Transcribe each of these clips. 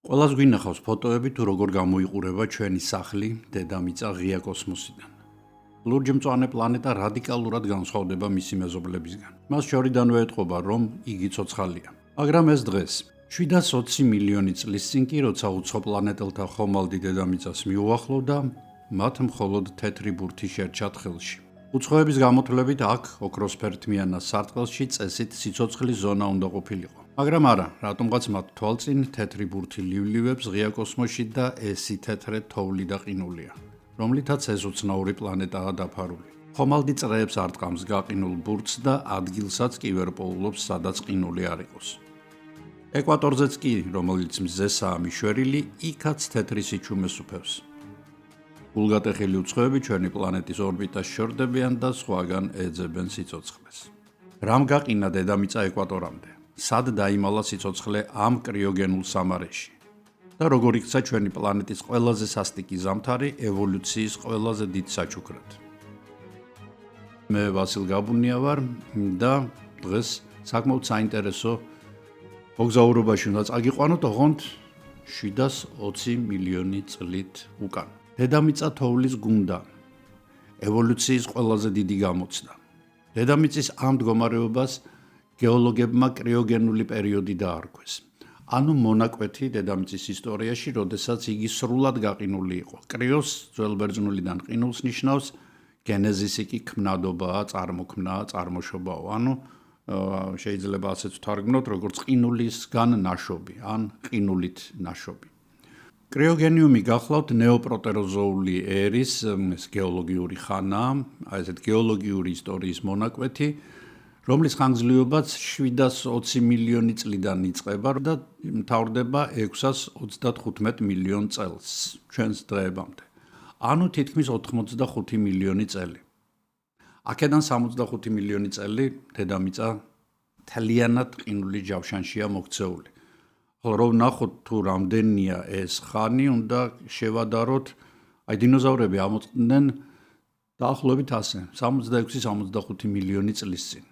ყველას გვინახავს ფოტოები თუ როგორ გამოიყურება ჩვენი სახლი დედამიწა ღია კოსმოსიდან. ლურჯი მწვანე პლანეტა რადიკალურად განსხვავდება მისი მეზობლებისგან. მას შორიდანვე ეტყობა, რომ იგი ცოცხალია. მაგრამ ეს დღეს 720 მილიონი წლის წინ კი, როცა უცხო პლანეტელთა ხომალდი დედამიწას მიუახლოვდა, მათ მხოლოდ თეთრი ბურთი შერჩათ ხელში. უცხოების გამოთვლებით აქ ოქროსფერთმიანას სარტყელში წესით სიცოცხლის ზონა უნდა ყოფილიყო. მაგრამ არა, რატომღაც მათ თვალწინ თეთრი ბურთი ლივლივებს ღია კოსმოსში და ესი თეთრე თოვლი და ყინულია, რომლითაც ეს უცნაური პლანეტაა დაფარული. ხომალდი წრეებს არტყამს გაყინულ ბურთს და ადგილსაც კი ვერ პოულობს, სადაც ყინული არ იყოს. ეკვატორზეც კი, რომელიც მზესაა მიშვერილი, იქაც თეთრი სიჩუმე სუფევს. გულგატეხილი უცხოები ჩვენი პლანეტის ორბიტას შორდებიან და სხვაგან ეძებენ სიცოცხლეს. რამ გაყინა დედამიწა ეკვატორამდე? სად დაიმალა სიცოცხლე ამ კრიოგენულ სამარეში? და როგორ იქცა ჩვენი პლანეტის ყველაზე სასტიკი ზამთარი ევოლუციის ყველაზე დიდ საჩუქრად? მე ვასილ გაბუნია ვარ და დღეს საკმაოდ საინტერესო მოგზაურობაში უნდა წაგიყვანოთ ოღონდ 720 მილიონი წლით უკან. დედამიწა თოვლის გუნდა, ევოლუციის ყველაზე დიდი გამოცდა. დედამიწის ამ მდგომარეობას გეოლოგებმა კრიოგენული პერიოდი დაარქვეს. ანუ მონაკვეთი დედამიწის ისტორიაში, როდესაც იგი სრულად გაყინული იყო. კრიოს ძველბერძნულიდან ყინულს ნიშნავს, გენეზისი კი ქმნადობაა, წარმოქმნაა, წარმოშობაო. ანუ შეიძლება ასეც ვთარგმნოთ, როგორც ყინულისგან ნაშობი, ან ყინულით ნაშობი. კრიოგენიუმი გახლავთ ნეოპროტეროზოული ერის გეოლოგიური ხანა, ესეთ გეოლოგიური ისტორიის მონაკვეთი, რომლის ხანგრძლივობაც 720 მილიონი წლიდან იწყება და მთავრდება 635 მილიონ წელს ჩვენს დღეებამდე. ანუ თითქმის 85 მილიონი წელი. აქედან 65 მილიონი წელი დედამიწა მთლიანად ყინულის ჯავშანშია მოქცეული. ხოლო რომ ნახოთ თუ რამდენია ეს ხანი, უნდა შევადაროთ, დინოზავრები ამოწყდნენ დაახლოებით ასე, 66-65 მილიონი წლის წინ.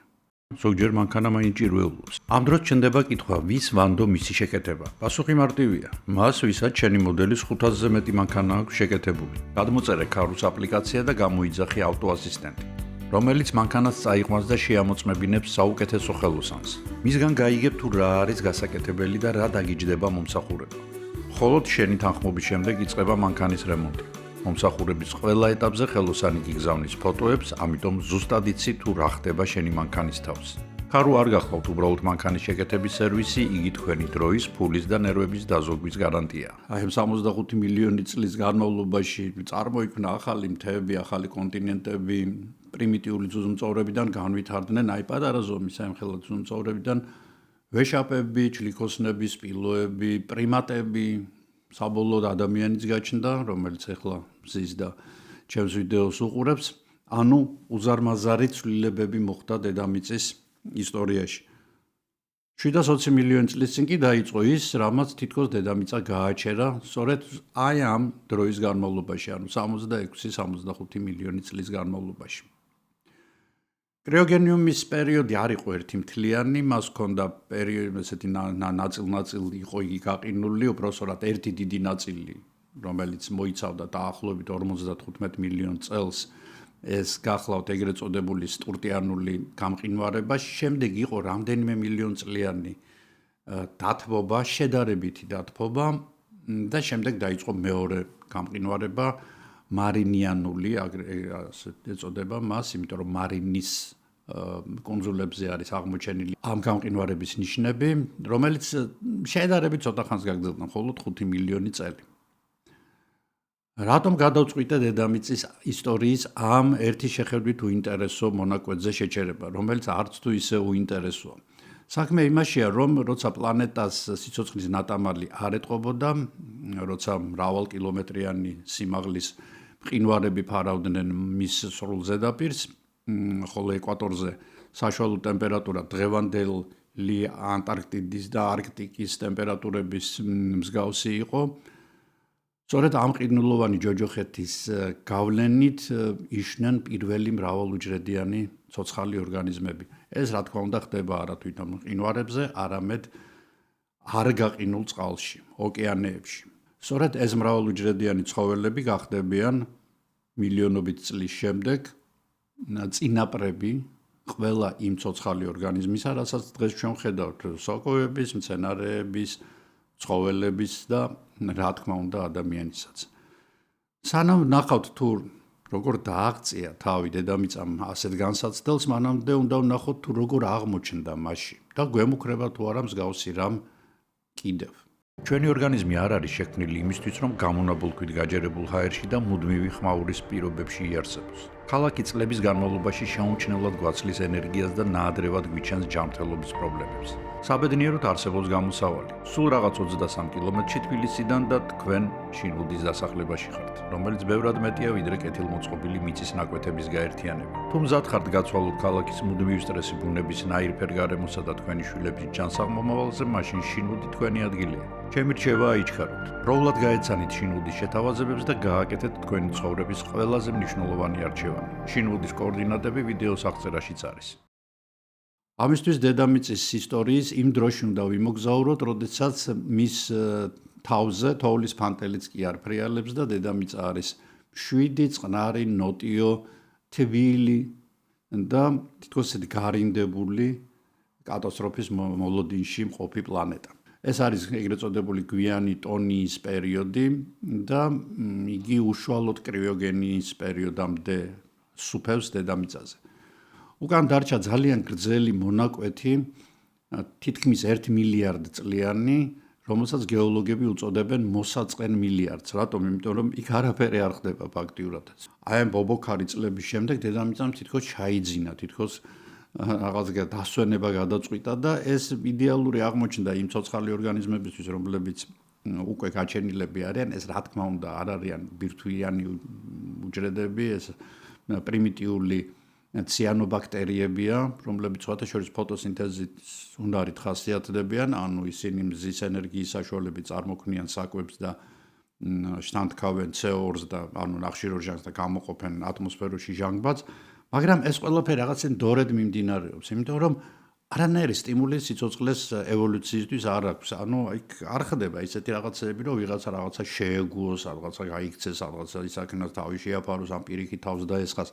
ზოგჯერ მანქანა მაინც ჭირვეულობს. ამ დროს ჩნდება კითხვა, ვის ვანდო მისი შეკეთება? პასუხი მარტივია. მას, ვისაც შენი მოდელის 500-ზე მეტი მანქანა აქვს შეკეთებული. გადმოწერე ქარუს აპლიკაცია და გამოიძახი ავტოასისტენტი, რომელიც მანქანას წაიყვანს და შეამოწმებინებს საუკეთესო ხელოსანს. მისგან გაიგებ თუ რა არის გასაკეთებელი და რა დაგიჯდება მომსახურება. მხოლოდ შენი თანხმობის შემდეგ იწყება მანქანის რემონტი. მომსახურების ყველა ეტაპზე ხელოსანი გიგზავნის ფოტოებს, ამიტომ ზუსტად იცი თუ რა ხდება შენი მანქანის თავს. ქარო არ გახლავთ უბრალოდ მანქანის შეკეთების სერვისი, იგი თქვენი დროის, ფულის და ნერვების დაზოგვის გარანტია. აი ამ 65 მილიონი წლის განმავლობაში წარმოიქმნა ახალი მთები, ახალი კონტინენტები, პრიმიტიული ძუძუმწოვრებიდან განვითარდნენ აი პატარა ზომის საიმხელა ძუძუმწოვრებიდან ვეშაპები, ჩლიქოსნები, სპილოები, პრიმატები, საბოლოოდ ადამიანიც გაჩნდა, რომელიც ახლა მზის და ჩემს ვიდეოს უყურებს. ანუ უზარმაზარი ცვლილებები მოხდა დედამიწის ისტორიაში. 720 მილიონი წლის წინ კი დაიწყო ის, რამაც თითქოს დედამიწა გააჩერა, სწორედ აი ამ დროის განმავლობაში, ანუ 66-65 მილიონი წლის განმავლობაში. კრიოგენიუმის პერიოდი არ იყო ერთი მთლიანი, მას ჰქონდა პერიოდი, ესეთი ნაწილ-ნაწილი იყო იგი გაყინული, უბრალოდ ერთი დიდი ნაწილი, რომელიც მოიცავდა დაახლოებით 55 მილიონ წელს, ეს გახლავთ ეგრეთ წოდებული სტურტიანული გამყინვარება, შემდეგ იყო რამდენიმე მილიონ წლიანი დათბობა, შედარებითი დათბობა და შემდეგ დაიწყო მეორე გამყინვარება, მარინიანული, ასე ეწოდება მას, იმიტომ რომ მარინის კონძულებზე არის აღმოჩენილი ამ გამყინვარების ნიშნები, რომელიც შედარებით ცოტა ხანს გაგრძელდა, მხოლოდ 5 მილიონი წელი. რატომ გადავწყვიტე დედამიწის ისტორიის ამ ერთი შეხედვით უინტერესო მონაკვეთზე შეჩერება, რომელიც არც თუ ისე უინტერესოა? საქმე იმაშია, რომ როცა პლანეტას სიცოცხლის ნატამალი არ ეტყობოდა, როცა მრავალ კილომეტრიანი სიმაღლის მყინვარები ფარავდნენ მის სრულ ზედაპირს, ხოლო ეკვატორზე საშუალო ტემპერატურა დღევანდელი ანტარქტიდის და არქტიკის ტემპერატურების მსგავსი იყო. სწორედ ამ ყინულოვანი ჯოჯოხეთის გავლენით იშნენ პირველი მრავალუჯრედიანი ცოცხალი ორგანიზმები. ეს რა თქმა უნდა ხდება არა თვითონ მყინვარებზე, არამედ არ გაყინულ წყალში, ოკეანეებში. სწორედ ეს მრავალუჯრედიანი ცხოველები გახდებიან მილიონობით წლის შემდეგ წინაპრები ყველა იმ ცოცხალი ორგანიზმისა, რასაც დღეს ჩვენ ვხედავთ სოკოების, მცენარეების, ცხოველების და რა თქმა უნდა ადამიანისაც. სანამ ნახავთ თუ როგორ დააღწია თავი დედამიწამ ასეთ განსაცდელს, მანამდე უნდა ვნახოთ თუ როგორ აღმოჩნდა მასში და გვემუქრება თუ არა მსგავსი რამ კიდევ. ჩვენი ორგანიზმი არ არის შექმნილი იმისთვის, რომ გამონაბოლქვით გაჯერებულ ჰაერში და მუდმივი ხმაურის პირობებში იარსებოს. ქალაქი წლების განმავლობაში შეუმჩნევლად გვაცლის ენერგიას და ნაადრევად გვიჩენს ჯანმრთელობის პრობლემებს. საბედნიეროდ არსებობს გამოსავალი. სულ რაღაც 23 კილომეტრში თბილისიდან და თქვენ შინუდის დასახლებაში ხართ, რომელიც ბევრად მეტია ვიდრე კეთილმოწყობილი მიწის ნაკვეთების გაერთიანება. თუ მზად ხართ გაცვალოთ ქალაქის მუდმივი სტრესი ბუნების ნაირფერ გარემოსა და თქვენი შვილების ჯანსაღ მომავალზე, მაშინ შინუდი თქვენი ადგილია. ჩემი რჩევა აიჩქაროთ. პროულად გაეცანით შინუდის შეთავაზებებს და გააკეთეთ თქვენი ცხოვრების ყველაზე მნიშვნელოვანი არჩევანი. შინუდის კოორდინატები ვიდეოს აღწერაშიც არის. ამისთვის დედამიწის ისტორიის იმ დროში უნდა ვიმოგზაუროთ, როდესაც მის თავზე თოვლის ფანტელიც კი არ ფრიალებს და დედამიწა არის მშვიდი, წყნარი, ნოტიო, თბილი და თითქოს გარინდებული კატასტროფის მოლოდინში მყოფი პლანეტა. ეს არის ეგრეთ წოდებული გვიანი ტონიის პერიოდი და იგი უშუალოდ კრიოგენიის პერიოდამდე სუფევს დედამიწაზე. უკან დარჩა ძალიან გრძელი მონაკვეთი, თითქმის 1 მილიარდ წლიანი, რომელსაც გეოლოგები უწოდებენ მოსაწყენ მილიარდს. რატომ? იმიტომ რომ იქ არაფერი არ ხდება ფაქტიურად. აი ამ ბობოქარი წლების შემდეგ დედამიწამ თითქოს ჩაიძინა, თითქოს რაღაც დასვენება გადაწყვიტა და ეს იდეალური აღმოჩნდა იმ ცოცხალი ორგანიზმებისთვის, რომლებიც უკვე გაჩენილები არიან. ეს რა თქმა უნდა არ არიან ბირთვიანი უჯრედები, ეს პრიმიტიული ციანობაქტერიებია, რომლებიც სხვათა შორის ფოტოსინთეზით უნარით ხასიათდებიან, ანუ ისინი მზის ენერგიის საშუალებით წარმოქმნიან საკვებს და შთანთქავენ CO2-ს და ანუ ნახშირორჟანგს და გამოყოფენ ატმოსფეროში ჟანგბადს, მაგრამ ეს ყველაფერი რაღაცენ დორედ მიმდინარეობს, იმიტომ რომ არანაირი სტიმული სიცოცხლეს ევოლუციისთვის არ აქვს. ანუ იქ არ ხდება ისეთი რაღაცები, რომ ვიღაცა რაღაცა შეეგუოს, რაღაცა გაიქცეს, რაღაცა ისაქნას თავი შეაფაროს, ამ პირიქით თავს დაესხას.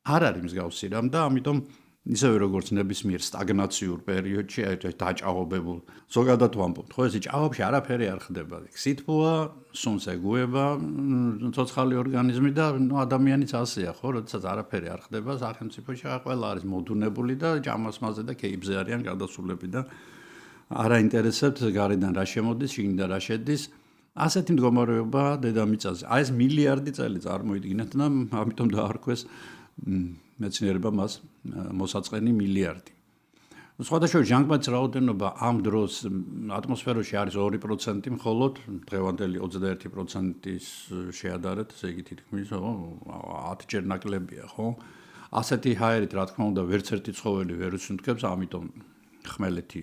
არ არის მსგავსი რამ და ამიტომ ისევე როგორც ნებისმიერ სტაგნაციურ პერიოდში დაჭაობებულ ზოგადად ვამბობთ, ხო ეს ჭაობში არაფერი არ ხდება. სითბოა, სუნს ეგუება ცოცხალი ორგანიზმი და ადამიანიც ასეა, ხო, როდესაც არაფერი არ ხდება, სახელმწიფოში ყველა არის მოდუნებული და ჭამას მასზე და კეიბზე არიან გადასულები და არ აინტერესებთ გარედან რა შემოდის, შიგნიდან რა შედის. ასეთი მდგომარეობა დედამიწაზე. აი ეს მილიარდი წელი წარმოიდგინეთ და ამიტომ დაარქვეს მეცნიერება მას მოსაწყენი მილიარდი. სხვათა შორის ჟანგბადის რაოდენობა ამ დროს ატმოსფეროში არის 2% მხოლოდ, დღევანდელი 21%-ის შეადარეთ, ესე იგი თითქმის 10 ჯერ ნაკლებია, ხო? ასეთი ჰაერით რა თქმა უნდა ვერც ერთი ცხოველი ვერ უსუნთქებს, ამიტომ ხმელეთი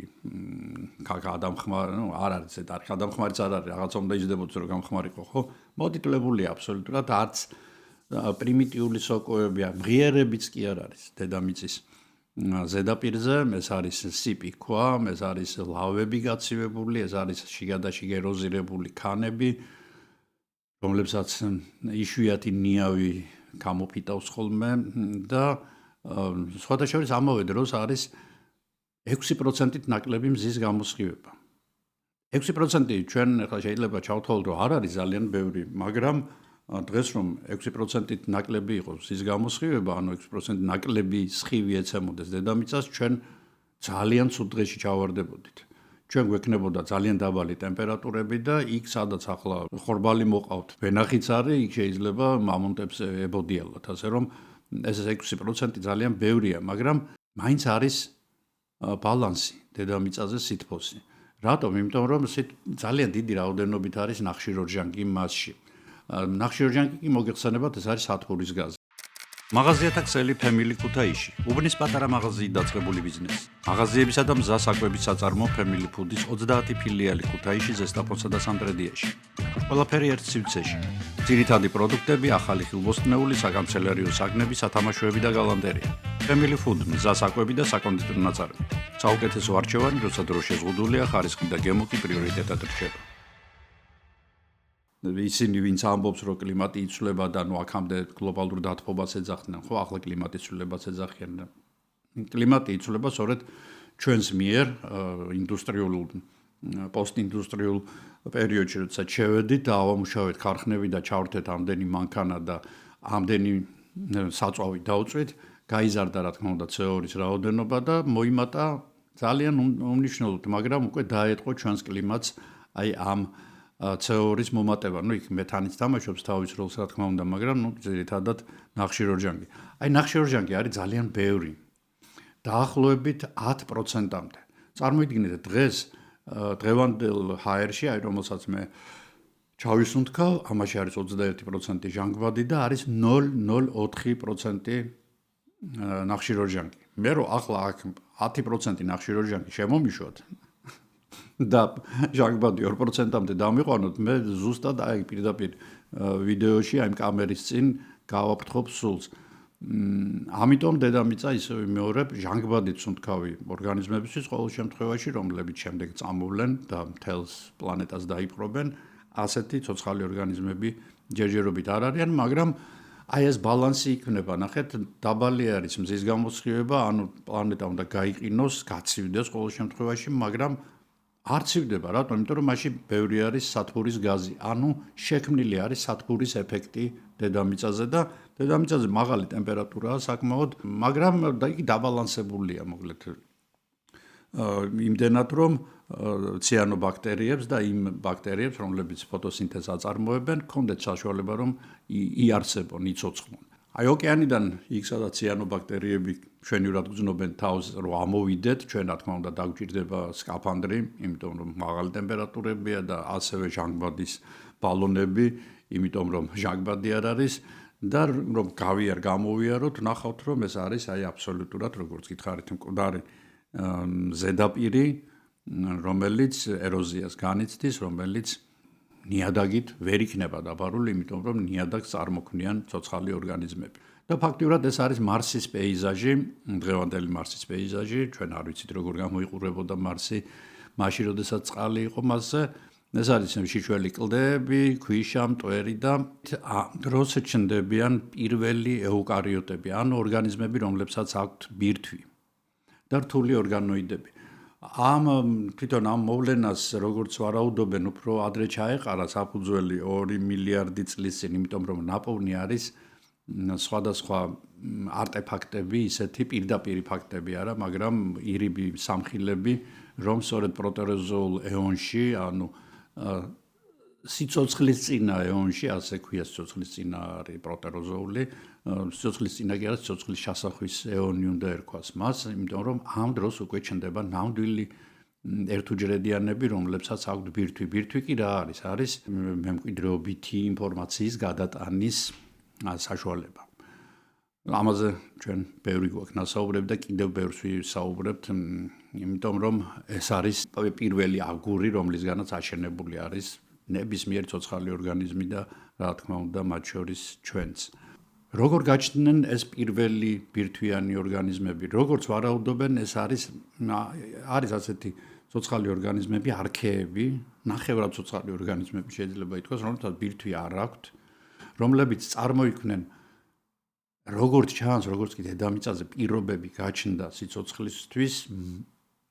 არ არის ეს გადამხმარიც არ არის, რაღაცა უნდა იზრდებოდეს რომ გამხმარიყო, ხო? მოდიკლებულია აბსოლუტურად არც პრიმიტიული სოკოებია, მღიერებიც კი არ არის დედამიწის ზედაპირზე, ეს არის სიპი ქვა, ეს არის ლავები გაცივებული, ეს არის შიგადაშიგ ეროზირებული ქანები, რომლებსაც იშვიათი ნიავი გამოფიტავს ხოლმე და სხვათა შორის ამავე დროს არის 6%-ით ნაკლები მზის გამოსხივება. 6% ჩვენ ახლა შეიძლება ჩავთვალოთ, რომ არ არის ძალიან ბევრი, მაგრამ დღეს რომ 6%-ით ნაკლები იყოს მზის გამოსხივება, ანუ 6% ნაკლები სხივი ეცემოდეს დედამიწას, ჩვენ ძალიან ცუდ დღეში ჩავარდებოდით. ჩვენ გვექნებოდა ძალიან დაბალი ტემპერატურები და იქ სადაც ახლა ხორბალი მოყავთ, ვენახიც არის, იქ შეიძლება მამონტებს ებოდიალოთ, ასე რომ ეს 6% ძალიან ბევრია, მაგრამ მაინც არის ბალანსი დედამიწაზე სითბოსი. რატომ? იმიტომ რომ ძალიან დიდი რაოდენობით არის ნახშირორჟანგი მასში. ნახშირორჟანგი კი მოგეხსენებათ, ეს არის სათბურის გაზი. მაღაზიათა ქსელი Family Kutaisi. უბნის პატარა მაღაზიით დაწყებული ბიზნესი. მაღაზიებისა და მზა საკვების საწარმო Family Food-ის 30 ფილიალი ქუთაისში, ზესტაფონსა და სამტრედიაში. ყველაფერი ერთ სივრცეში. ძირითადი პროდუქტები, ახალი ხილბოსტნეული, საკანცელერიო საგნები, სათამაშოები და გალანტერეა. Family Food, მზა საკვები და საკონდიტრო ნაწარმი. საუკეთესო არჩევანი, როცა დრო შეზღუდულია, ხარისხი და გემო კი პრიორიტეტად რჩება. ისინი ვინც ამბობს რომ კლიმატი იცვლება და ნუ აქამდე გლობალურ დათბობას ეძახდნენ, ხო, ახლა კლიმატის ცვლილებას ეძახიან. კლიმატი იცვლება სწორედ ჩვენს მიერ ინდუსტრიულ პოსტინდუსტრიულ პერიოდში, როცა შევედით და ავამუშავეთ ქარხნები და ჩავრთეთ ამდენი მანქანა და ამდენი საწვავი დაუწვით, გაიზარდა რა თქმა უნდა CO2-ის რაოდენობა და მოიმატა ძალიან უმნიშვნელოდ, მაგრამ უკვე დაეთყო ჩვენს კლიმატს აი ამ CO2-ის მომატება, ნუ იქ მეთანიც თამაშობს თავის როლს, რა თქმა უნდა, მაგრამ ნუ ძირითადად ნახშირორჟანგი. აი ნახშირორჟანგი არის ძალიან ბევრი. დაახლოებით 10%-მდე. წარმოიდგინეთ დღეს დღევანდელ ჰაერში, აი რომელსაც მე ჩავისუნთქავ, ამაში არის 21% ჟანგბადი და არის 0.04% ნახშირორჟანგი. მე რო ახლა აქ 10% ნახშირორჟანგი შემომიშვათ და ჟანგბადი 2%-მდე დამიყვანოთ, მე ზუსტად აი პირდაპირ ვიდეოში აი კამერის წინ გავაფრთხობ სულს. ამიტომ დედამიწა ისევ მეორებ ჟანგბადით სუნთქავი ორგანიზმებისთვის ყოველ შემთხვევაში, რომლებიც შემდეგ წამოვლენ და მთელს პლანეტას დაიპყრობენ, ასეთი ცოცხალი ორგანიზმები ჯერჯერობით არ არიან, მაგრამ აი ეს ბალანსი იქნება, ნახეთ, დაბალი არის მზის გამოსხივება, ანუ პლანეტა უნდა გაიყინოს, გაცივდეს ყოველ შემთხვევაში, მაგრამ არ ცივდება, რატომ? იმიტომ რომ მაშინ ბევრი არის სათბურის გაზი, ანუ შექმნილი არის სათბურის ეფექტი დედამიწაზე და დედამიწაზე მაღალი ტემპერატურაა საკმაოდ, მაგრამ იგი დაბალანსებულია, მოკლედ. იმდენად რომ ციანობაქტერიებს და იმ ბაქტერიებს, რომლებიც ფოტოსინთეზს აწარმოებენ, ჰქონდეთ საშუალება რომ იარსებონ, იცოცხლონ. აი ოკეანიდან იქ სადაც ციანობაქტერიები ჩვენივრად გრძნობენ თავს, რომ ამოვიდეთ, ჩვენ რა თქმა უნდა დაგვჭირდება სკაფანდრი, იმიტომ რომ მაღალი ტემპერატურებია და ასევე ჟანგბადის ბალონები, იმიტომ რომ ჟანგბადი არ არის და რომ გამოვიაროთ, ნახავთ რომ ეს არის აი აბსოლუტურად, როგორც გითხარით, მკვდარი ზედაპირი, რომელიც ეროზიას განიცდის, რომელიც ნიადაგით ვერ იქნება დაბარული, იმიტომ რომ ნიადაგს წარმოქმნიან ცოცხალი ორგანიზმები. და ფაქტიურად ეს არის მარსის პეიზაჟი, დღევანდელი მარსის პეიზაჟი, ჩვენ არ ვიცით როგორ გამოიყურებოდა მარსი, მაშინ როდესაც წყალი იყო მასზე. ეს არის შიშველი კლდეები, ქვიშა, მტვერი და ამ დროს ჩნდებიან პირველი ეუკარიოტები, ანუ ორგანიზმები, რომლებსაც აქვთ ბირთვი და რთული ორგანოიდები. თვითონ ამ მოვლენას როგორც ვარაუდობენ, უფრო ადრე ჩაეყარა საფუძველი 2 მილიარდი წლის წინ, იმიტომ რომ ნაპოვნი არის სხვადასხვა არტეფაქტები, ისეთი პირდაპირი ფაქტები არა, მაგრამ ირიბი სამხილები, რომ სწორედ პროტეროზოულ ეონში, ანუ სიცოცხლის წინა ეონში, ასე ქვია სიცოცხლის წინა არის პროტეროზოული, სიცოცხლის წინა კი არა, სიცოცხლის შესახვის ეონი უნდა ერქვას მას, იმიტომ რომ ამ დროს უკვე ჩნდება ნამდვილი ერთუჯრედიანები, რომლებსაც აქვთ ბირთვი. ბირთვი კი რა არის? არის მემკვიდრეობითი ინფორმაციის გადატანის საშუალება. ამაზე ჩვენ ბევრი გვაქვს ნასაუბრები და კიდევ ბევრს ვისაუბრებთ, იმიტომ რომ ეს არის პირველი აგური, რომლისგანაც აშენებული არის ნებისმიერი ცოცხალი ორგანიზმი და რა თქმა უნდა მათ შორის ჩვენც. როგორ გაჩნდნენ ეს პირველი ბირთვიანი ორგანიზმები? როგორც ვარაუდობენ, ეს არის ასეთი ცოცხალი ორგანიზმები, არქეები, ნახევრად ცოცხალი ორგანიზმები შეიძლება ითქვას, რომელთაც ბირთვი არ აქვთ, რომლებიც წარმოიქმნენ როგორც ჩანს, როგორც კი დედამიწაზე პირობები გაჩნდა სიცოცხლისთვის,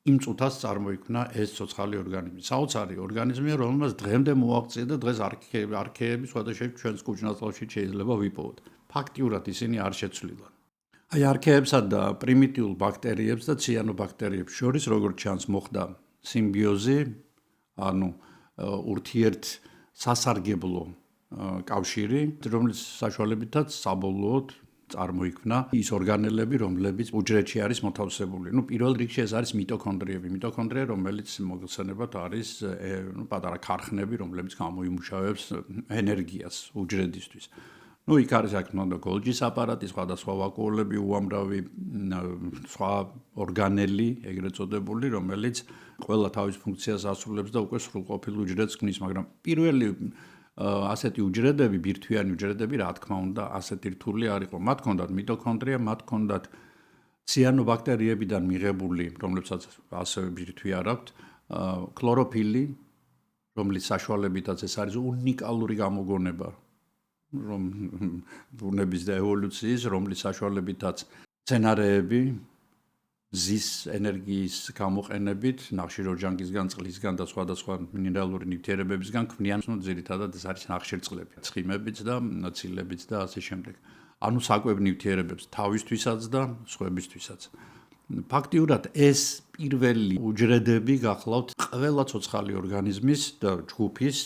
იმ წუთას წარმოიქმნა ეს ცოცხალი ორგანიზმი. საოცარი ორგანიზმია, რომელმაც დღემდე მოაღწია და დღეს არქეები სხვადასხვა ჩვენს კუჭნაწლავში შეიძლება ვიპოვოთ. ფაქტიურად ისინი არ შეცვლილან. აი არქეებსა და პრიმიტიულ ბაქტერიებს და ციანობაქტერიებს შორის როგორც ჩანს მოხდა სიმბიოზი, ანუ ურთიერთ სასარგებლო კავშირი, რომლის საშუალებითაც საბოლოოდ წარმოიქმნა ის ორგანელები, რომლებიც უჯრედში არის მოთავსებული. პირველ რიგში ეს არის მიტოქონდრიები. მიტოქონდრია, რომელიც მოგხსენებათ არის პატარა ქარხნები, რომლებიც გამოიმუშავებს ენერგიას უჯრედისთვის. ну იქ არის აქ თქმა უნდა გოლჯის აპარატი, სხვადასხვა ვაკუოლები, უამრავი სხვა ორგანელი, ეგრეთ წოდებული, რომელიც ყველა თავის ფუნქციას ასრულებს და უკვე სრულყოფილ უჯრედს ქმნის, მაგრამ პირველი ასეთი უჯრედები, ბირთვიანი უჯრედები, რა თქმა უნდა, ასეთი რთული არ იყო. მათ ჰქონდათ მიტოქონდრია, მათ ჰქონდათ ციანობაქტერიებიდან მიღებული, რომლებსაც ასევე ბირთვი არ აქვთ, ქლოროფილი, რომლის საშუალებითაც ეს არის უნიკალური გამოგონება, რომ ბუნების და ევოლუციის, რომლის საშუალებითაც მცენარეები მზის ენერგიის გამოყენებით, ნახშირორჟანგისგან, წყლისგან და სხვადასხვა მინერალური ნივთიერებებისგან ქმნიან, ძირითადად ეს არის ნახშირწყლები, ცხიმებიც და ცილებიც და ასე შემდეგ. ანუ საკვებ ნივთიერებებს თავისთვისაც და სხვებისთვისაც. ფაქტიურად ეს პირველი უჯრედები გახლავთ ყველა ცოცხალი ორგანიზმის და ჯგუფის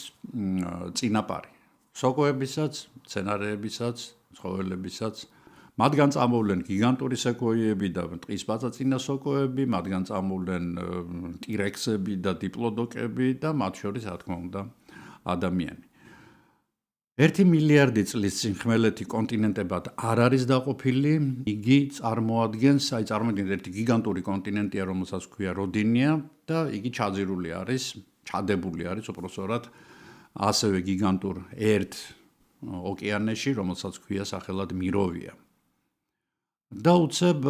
წინაპარი. სოკოებისაც, მცენარეებისაც, ცხოველებისაც. მათგან წამოვლენ გიგანტური სეკვოიები და ტყის ბაწაწინა სოკოები, მათგან წამოვლენ ტირექსები და დიპლოდოკები და მათ შორის, რა თქმა უნდა, ადამიანი. 1 მილიარდი წლის წინ ხმელეთი კონტინენტებად არ არის დაყოფილი, იგი წარმოადგენს ერთი გიგანტური კონტინენტია, რომელსაც ქვია როდინია და იგი ჩაძირული არის, ჩადებული არის უпроსორად ასევე გიგანტურ ერთ ოკეანეში, რომელსაც ქვია სახელად მიროვია. და უცებ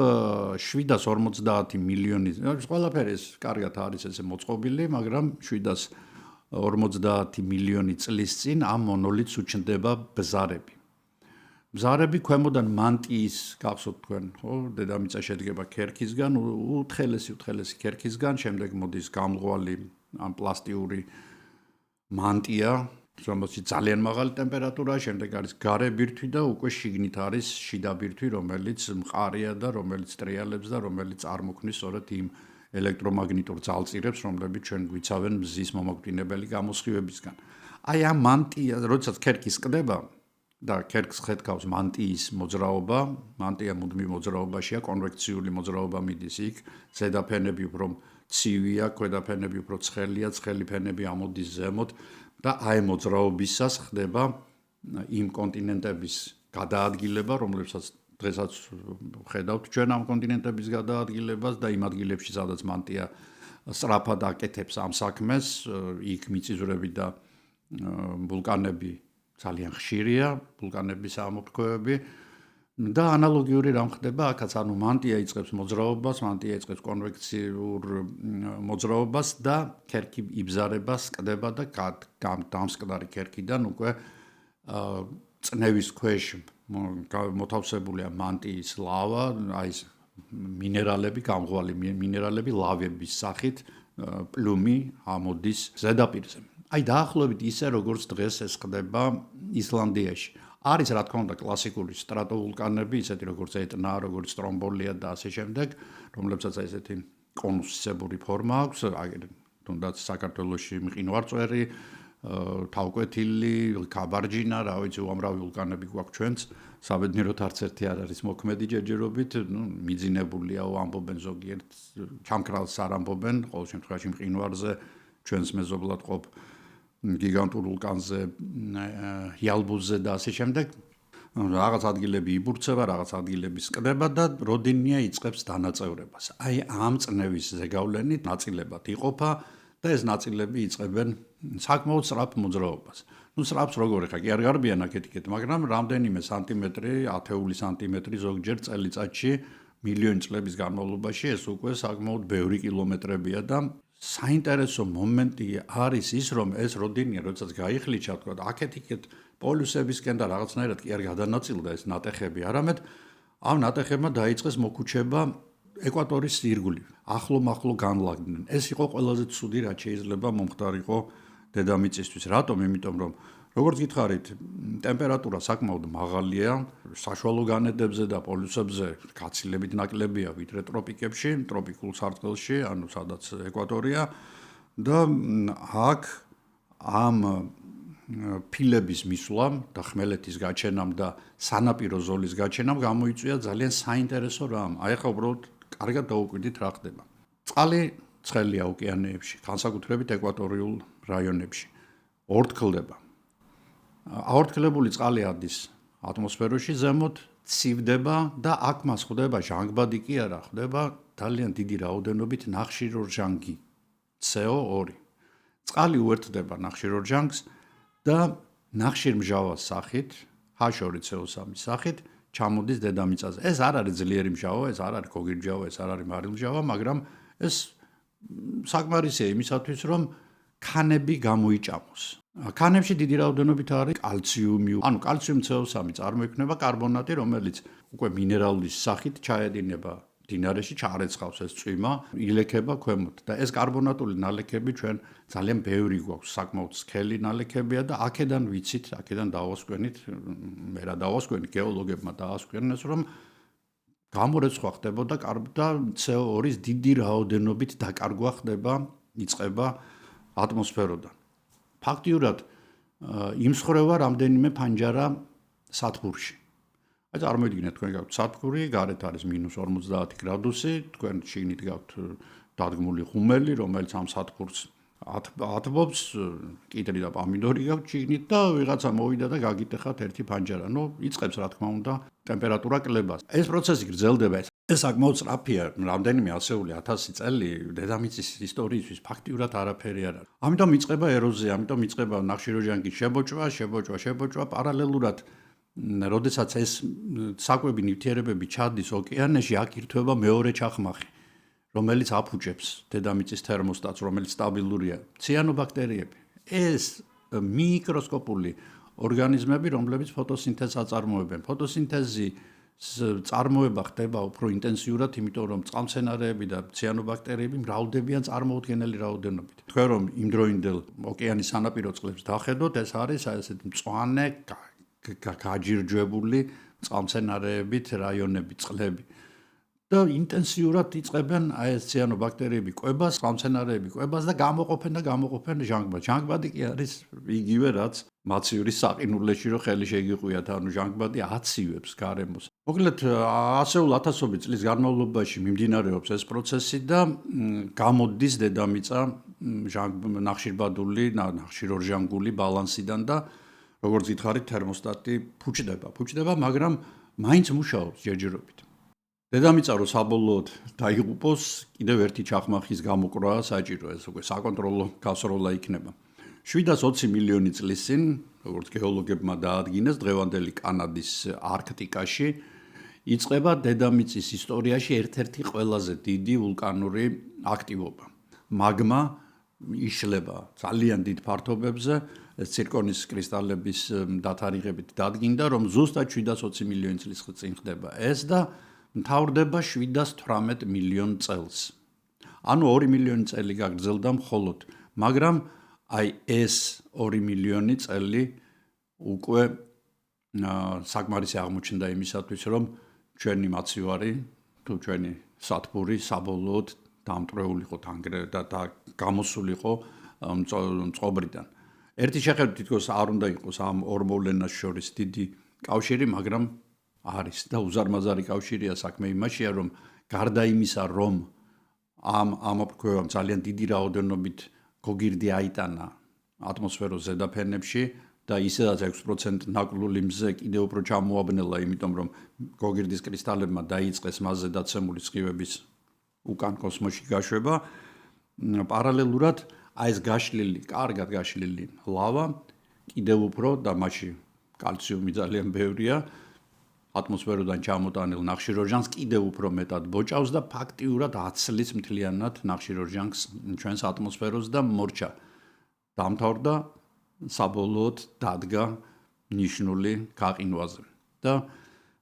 750 მილიონი, ყველაფერი ეს კარგად არის ესე მოწყობილი, მაგრამ 750 მილიონი წლის წინ ამ მონოლითს უჩნდება ბზარები. ბზარები ქვემოდან მანტიის, გახსოვთ თქვენ, ხო, დედამიწა შედგება ქერქისგან, უთხელესი ქერქისგან, შემდეგ მოდის გამრღვალი ან პლასტიური მანტია, რომელსაც ძალიან მაღალი ტემპერატურაა, შემდეგ არის გარე ბირთვი და უკვე შიგნით არის შიდა ბირთვი, რომელიც მყარია და რომელიც ტრიალებს და რომელიც წარმოქმნის სწორედ იმ ელექტრომაგნიტურ ძალწირებს, რომლებიც ჩვენ გვიცავენ მზის მომაკვდინებელი გამოსხივებისგან. აი ამ მანტია, როდესაც ქერქი სკდება და ქერქს ხედავს მანტიის მოძრაობა, მანტია მუდმივ მოძრაობაშია, კონვექციული მოძრაობა მიდის იქ, ზედა ფენები უფრო ცივია, ქვედა ფენები უფრო ცხელია, ცხელი ფენები ამოდის ზემოთ და აი მოძრაობისას ხდება იმ კონტინენტების გადაადგილება, რომლებსაც დღესაც ხედავთ ჩვენ ამ კონტინენტების გადაადგილებას და იმ ადგილებში, სადაც მანტია სწრაფად აკეთებს ამ საქმეს, იქ მიწისძვრები და ვულკანები ძალიან ხშირია, ვულკანების ამოფრქვევები და ანალოგიური რამ ხდება აქაც, ანუ მანტია იწყებს მოძრაობას, მანტია იწყებს კონვექციურ მოძრაობას და ქერქი იბზარება, სკდება და დამსკდარი ქერქიდან უკვე წნევის ქვეშ მოთავსებულია მანტიის ლავა, აი ეს მინერალები, გამრღვალი მინერალები ლავების სახით პლუმი ამოდის ზედაპირზე. აი დაახლოებით ისე როგორც დღეს ეს ხდება ისლანდიაში. არის რა თქმა უნდა კლასიკური სტრატოვულკანები, ისეთი როგორც ეტნა, როგორც სტრომბოლია და ასე შემდეგ, რომლებსაც ესეთი კონუსისებური ფორმა აქვს, თუნდაც საქართველოში მყინვარწვერი, თავკვეთილი, კაბარჯინა, რა ვიცი, უამრავი ვულკანები გვაქვს ჩვენც, საბედნიეროდ არც ერთი არ არის მოქმედი ჯერჯერობით, მიძინებულია, ამბობენ ზოგიერთ ჩამქრალს არ ამბობენ, ყოველ შემთხვევაში მყინვარზე ჩვენს მეზობლად ყოფ გიგანტურ ვულკანზე, იალბუზზე და ასე შემდეგ. რაღაც ადგილები იბურცება, რაღაც ადგილები სკდება და როდინია იწყებს დანაწევრებას. აი ამ წნევის ზეგავლენით ნაწილებად იყოფა და ეს ნაწილები იწყებენ საკმაოდ სწრაფ მოძრაობას. სწრაფს როგორ ხა კი არ გარბიან აქეთ-იქეთ, მაგრამ რამდენიმე სანტიმეტრი, ათეული სანტიმეტრი ზოგჯერ წელიწადში მილიონი წლების განმავლობაში ეს უკვე საკმაოდ ბევრი კილომეტრებია და საინტერესო მომენტი არის ის, რომ ეს როდინია, როდესაც გაიხლიჩა, თქვა, აქეთ-იქეთ პოლუსებისკენ და რაღაცნაირად კი არ გადანაწილდა ეს ნატეხები, არამედ ამ ნატეხებმა დაიწყეს მოკუჩება ეკვატორის ირგვლივ, ახლო-მახლო განლაგდნენ. ეს იყო ყველაზე ცუდი, რაც შეიძლება მომხდარიყო დედამიწისთვის. რატომ? იმიტომ რომ როგორც გითხარით, ტემპერატურა საკმაოდ მაღალია, საშუალო განედებზე და პოლუსებზე გაცილებით ნაკლებია ვიდრე ტროპიკებში, ტროპიკულ სარტყელში, ანუ სადაც ეკვატორია და აქ ამ ფილების მისვლამ და ხმელეთის გაჩენამ და სანაპირო ზოლის გაჩენამ გამოიწვია ძალიან საინტერესო რამ. აი ახლა უბრალოდ კარგად დაუკვირდით რა ხდება. წყალი ცხელია ოკეანეებში, განსაკუთრებით ეკვატორიულ რაიონებში. ორთქლდება. აორთქლებული წყალი ადის ატმოსფეროში ზემოთ ცივდება და აქ მას ხდება ჟანგბადი კი არა, ხდება ძალიან დიდი რაოდენობით ნახშირორჟანგი CO2. წყალი უერთდება ნახშირორჟანგს და ნახშირმჟავას სახით, H2CO3 სახით ჩამოდის დედამიწაზე. ეს არ არის ძლიერი მჟავა, ეს არ არის გოგირმჟავა, ეს არ არის მარილმჟავა, მაგრამ ეს საკმარისია იმისათვის, რომ ქანები გამოიჭამოს. ქანებში დიდი რაოდენობით არის კალციუმი, ანუ კალციუმ CO3 წარმოიქმნება კარბონატი, რომელიც უკვე მინერალური სახით ჩაედინება დინარეში, ჩაარეცხავს ეს წვიმა, ილექება ქვემოთ და ეს კარბონატული ნალექები ჩვენ ძალიან ბევრი გვაქვს, საკმაოდ სქელი ნალექებია და აქედან ვიცით, აქედან დავასკვენით, მე რა დავასკვენით, გეოლოგებმა დაასკვენეს, რომ გამორეცხვა ხდებოდა და CO2-ის დიდი რაოდენობით დაკარგვა ხდება, იწყება ატმოსფეროდან. ფაქტიურად იმსხვრევა რამდენიმე ფანჯარა სათბურში. აი წარმოიდგინეთ, თქვენ გაქვთ სათბური, გარეთ არის -50 გრადუსი, თქვენ შიგნით გაქვთ დადგმული ხუმელი, რომელიც ამ სათბურს ათბობს, კიტრი და პამინდორი გაქვთ შიგნით და ვიღაცა მოვიდა და გაგიტეხათ ერთი ფანჯარა. ნუ იწყებს რა თქმა უნდა ტემპერატურა კლებას. ეს პროცესი გრძელდება. ეს საკმაოდ სწრაფია, რამდენიმე ასეული 1000 წელი დედამიწის ისტორიისთვის ფაქტიურად არაფერი არ არის. ამიტომ იწყება ეროზია, ამიტომ იწყება ნახშირორჟანგის შებოჭვა, პარალელურად როდესაც ეს საკვები ნივთიერებები ჩადის ოკეანეში, აქ ირთვება მეორე ჩახმახი, რომელიც აფუჭებს დედამიწის თერმოსტატს, რომელიც სტაბილურია. ციანობაქტერიები. ეს მიკროსკოპული ორგანიზმები, რომლებიც ფოტოსინთეზს აწარმოებენ. ფოტოსინთეზი წარმოება ხდება უფრო ინტენსიურად, იმიტომ რომ წყალმცენარეები და ციანობაქტერიები მრავლდებიან წარმოუდგენელი რაოდენობით. თქვენ რომ იმდროინდელ ოკეანის სანაპირო წყლებს დახედოთ, ეს არის ესეთი მწვანე გაჯირჯვებული წყალმცენარეებით რაიონები, წყლები. და ინტენსიურად იწყებენ ეს ციანობაქტერიები კვებას, წყალმცენარეები კვებას და გამოყოფენ ჟანგბადს. ჟანგბადი კი არის იგივე რაც მაცივრის საყინულეში რომ ხელი შეგიყვიათ, ანუ ჟანგბადი აცივებს გარემოს. მოკლედ, ასეულ ათასობით წლის განმავლობაში მიმდინარეობს ეს პროცესი და გამოდის დედამიწა ნახშირბადული, ნახშირორჟანგული ბალანსიდან და როგორც გითხარით, თერმოსტატი ფუჭდება, მაგრამ მაინც მუშაობს ჯერჯერობით. დედამიწა რო საბოლოოდ დაიღუპოს, კიდევ ერთი ჩახმახის გამოკრვა საჭირო, ეს უკვე საკონტროლო გასროლა იქნება. 720 მილიონი წლის წინ, როგორც გეოლოგებმა დაადგინეს, დღევანდელი კანადის არქტიკაში იწყება დედამიწის ისტორიაში ერთ-ერთი ყველაზე დიდი ვულკანური აქტივობა. მაგმა იშლება ძალიან დიდ ფართობებზე, ეს ცირკონის კრისტალების დათარიღებით დადგინდა, რომ ზუსტად 720 მილიონი წლის წინ ხდება ეს და მთავრდება 718 მილიონ წელს. ანუ 2 მილიონი წელი გაგრძელდა მხოლოდ, მაგრამ აი ეს 2 მილიონი წელი უკვე საკმარისი აღმოჩნდა იმისათვის, რომ ჩვენი მაცივარი თუ ჩვენი სათბური საბოლოოდ დამტვრეულიყო და გამოსულიყო წყობრიდან. ერთი შეხედვით თითქოს არ უნდა იყოს ამ ორ მოვლენას შორის დიდი კავშირი, მაგრამ არის და უზარმაზარი კავშირია საქმე იმაშია, რომ გარდა იმისა, რომ ამ ამოფრქვევამ ძალიან დიდი რაოდენობით გოგირდი აიტანა ატმოსფეროს ზედაფენებში და ისედაც 6% ნაკლული მზე კიდევ უფრო ჩამოაბნელა, იმიტომ რომ გოგირდის კრისტალებმა დაიწყეს მასზე დაცემული სხივების უკან კოსმოსში გაშვება. პარალელურად აი ეს კარგად გაშლილი ლავა კიდევ უფრო და მასში კალციუმი ძალიან ბევრია. ატმოსფეროდან ჩამოტანილ ნახშირორჟანგს კიდევ უფრო მეტად ბოჭავს და ფაქტიურად აცლის მთლიანად ნახშირორჟანგს ჩვენს ატმოსფეროს და მორჩა. დამთავრდა საბოლოოდ დადგა ნიშნული გაყინვაზე. და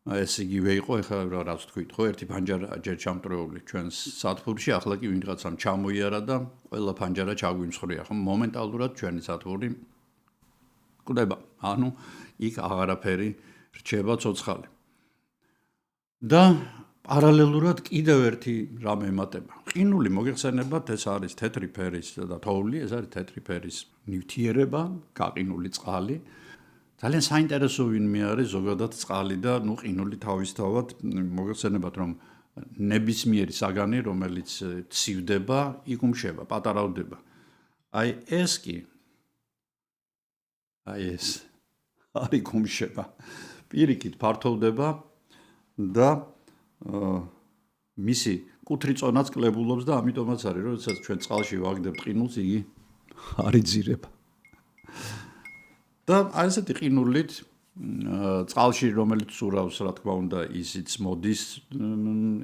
ეს იგივე იყო, ეხლა რაც თქვით, ხო, ერთი ფანჯარა ჯერ ჩამტრეული ჩვენს სათბურში, ახლა კი ვინმე ჩამოიარა და ყველა ფანჯარა ჩაგვიმსხვრია, ხო, მომენტალურად ჩვენი სათბური კვდება. ანუ იქ აღარაფერი რჩება ცოცხალი. და პარალელურად კიდევ ერთი რამე ემატება. ყინული მოგეხსენებათ, ეს არის თეთრი ფერის და თოვლი, ეს არის თეთრი ფერის ნივთიერება, გაყინული წყალი. ძალიან საინტერესო ვინმე არის ზოგადად წყალი და ნუ ყინული თავისთავად მოგეხსენებათ, რომ ნებისმიერი საგანი, რომელიც ცივდება, იკუმშება, პატარავდება. აი ეს კი აი ეს არ იკუმშება. პირიქით ფართოვდება და მისი კუთრი წონაც კლებულობს და ამიტომაც არის, როდესაც ჩვენ წყალში ვაგდებთ ყინულს, იგი არ იძირება. და აი ესეთი ყინულით წყალში რომელიც სურავს, რა თქმა უნდა, ისიც მოდის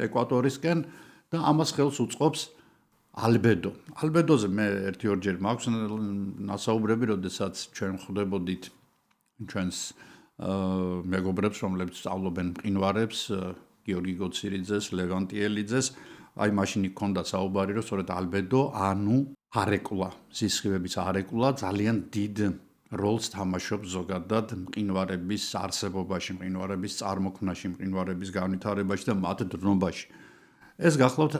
ეკვატორისკენ და ამას ხელს უწყობს ალბედო. ალბედოზე მე 1-2 მაქვს ნასაუბრები, როდესაც ჩვენ ხვდებოდით ჩვენს მეგობრებს, რომლებიც სწავლობენ მყინვარებს, გიორგი გოცირიძეს, ლევან ტიელიძეს, აი მაშინ იქონდა საუბარი, რომ სწორედ ალბედო, ანუ არეკლა, სისხლების არეკლა ძალიან დიდ როლს თამაშობს ზოგადად მყინვარების არსებობაში, მყინვარების წარმოქმნაში, მყინვარების განვითარებაში და მათ დნობაში. ეს გახლავთ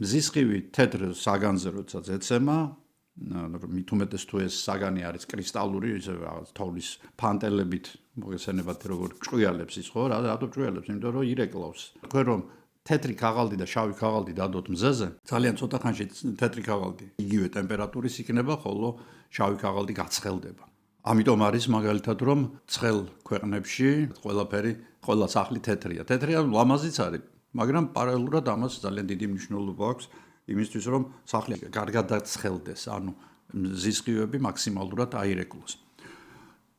ზისხივი თეთრ საგანზე, როდესაც ეცემა, მით უმეტეს თუ ეს საგანი არის კრისტალური, ისე რაღაც თოვლის ფანტელებით მოგესალმებათ როგორ ჭყიალებს ის ხო, რატო ჭყიალებს? იმიტომ რომ ირეკლავს. თქვენ რომ თეთრი ქაღალდი და შავი ქაღალდი დადოთ მზეზე, ძალიან ცოტა ხანში თეთრი ქაღალდი იგივე ტემპერატურის იქნება, ხოლო შავი ქაღალდი გაცხელდება. ამიტომ არის მაგალითად რომ ცხელ ქვეყნებში ყველაფერი, ყველა სახლი თეთრია. თეთრია ლამაზიც არის, მაგრამ პარალელურად ამას ძალიან დიდი მნიშვნელობა აქვს იმისთვის, რომ სახლი კარგად დაცხელდეს, ანუ ზისხივები მაქსიმალურად აირეკლოს.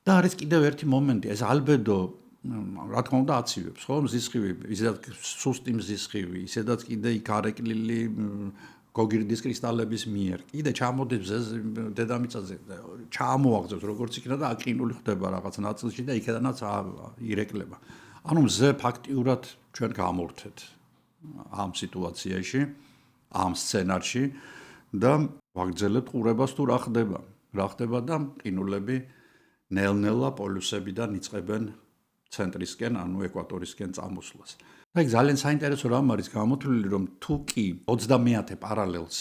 და არის კიდევ ერთი მომენტი, ეს ალბედო, რა თქმა უნდა, აცივებს, ხო? ზისხივი, ისედაც სუსტი ზისხივი, ისედაც კიდე იქ არეკლილი გოგირდის კრისტალების მიერ. კიდე ჩამოდის დედამიწაზე, ჩამოაღწევს როგორც იქნა და აკრინული ხდება რაღაც ნაწილში და იქედანაც ირეკლება. ანუ მზე ფაქტიურად ჩვენ გამორთეთ ამ სიტუაციაში, ამ სცენარში და ვაგრძელებთ ყურებას თუ რა ხდება. რა ხდება და ყინულები ნელ-ნელა პოლუსებიდან იწყებენ ცენტრისკენ, ანუ ეკვატორისკენ წამოსვლას. და იქ ძალიან საინტერესო რამ არის გამოთვლილი, რომ თუ კი 30 პარალელს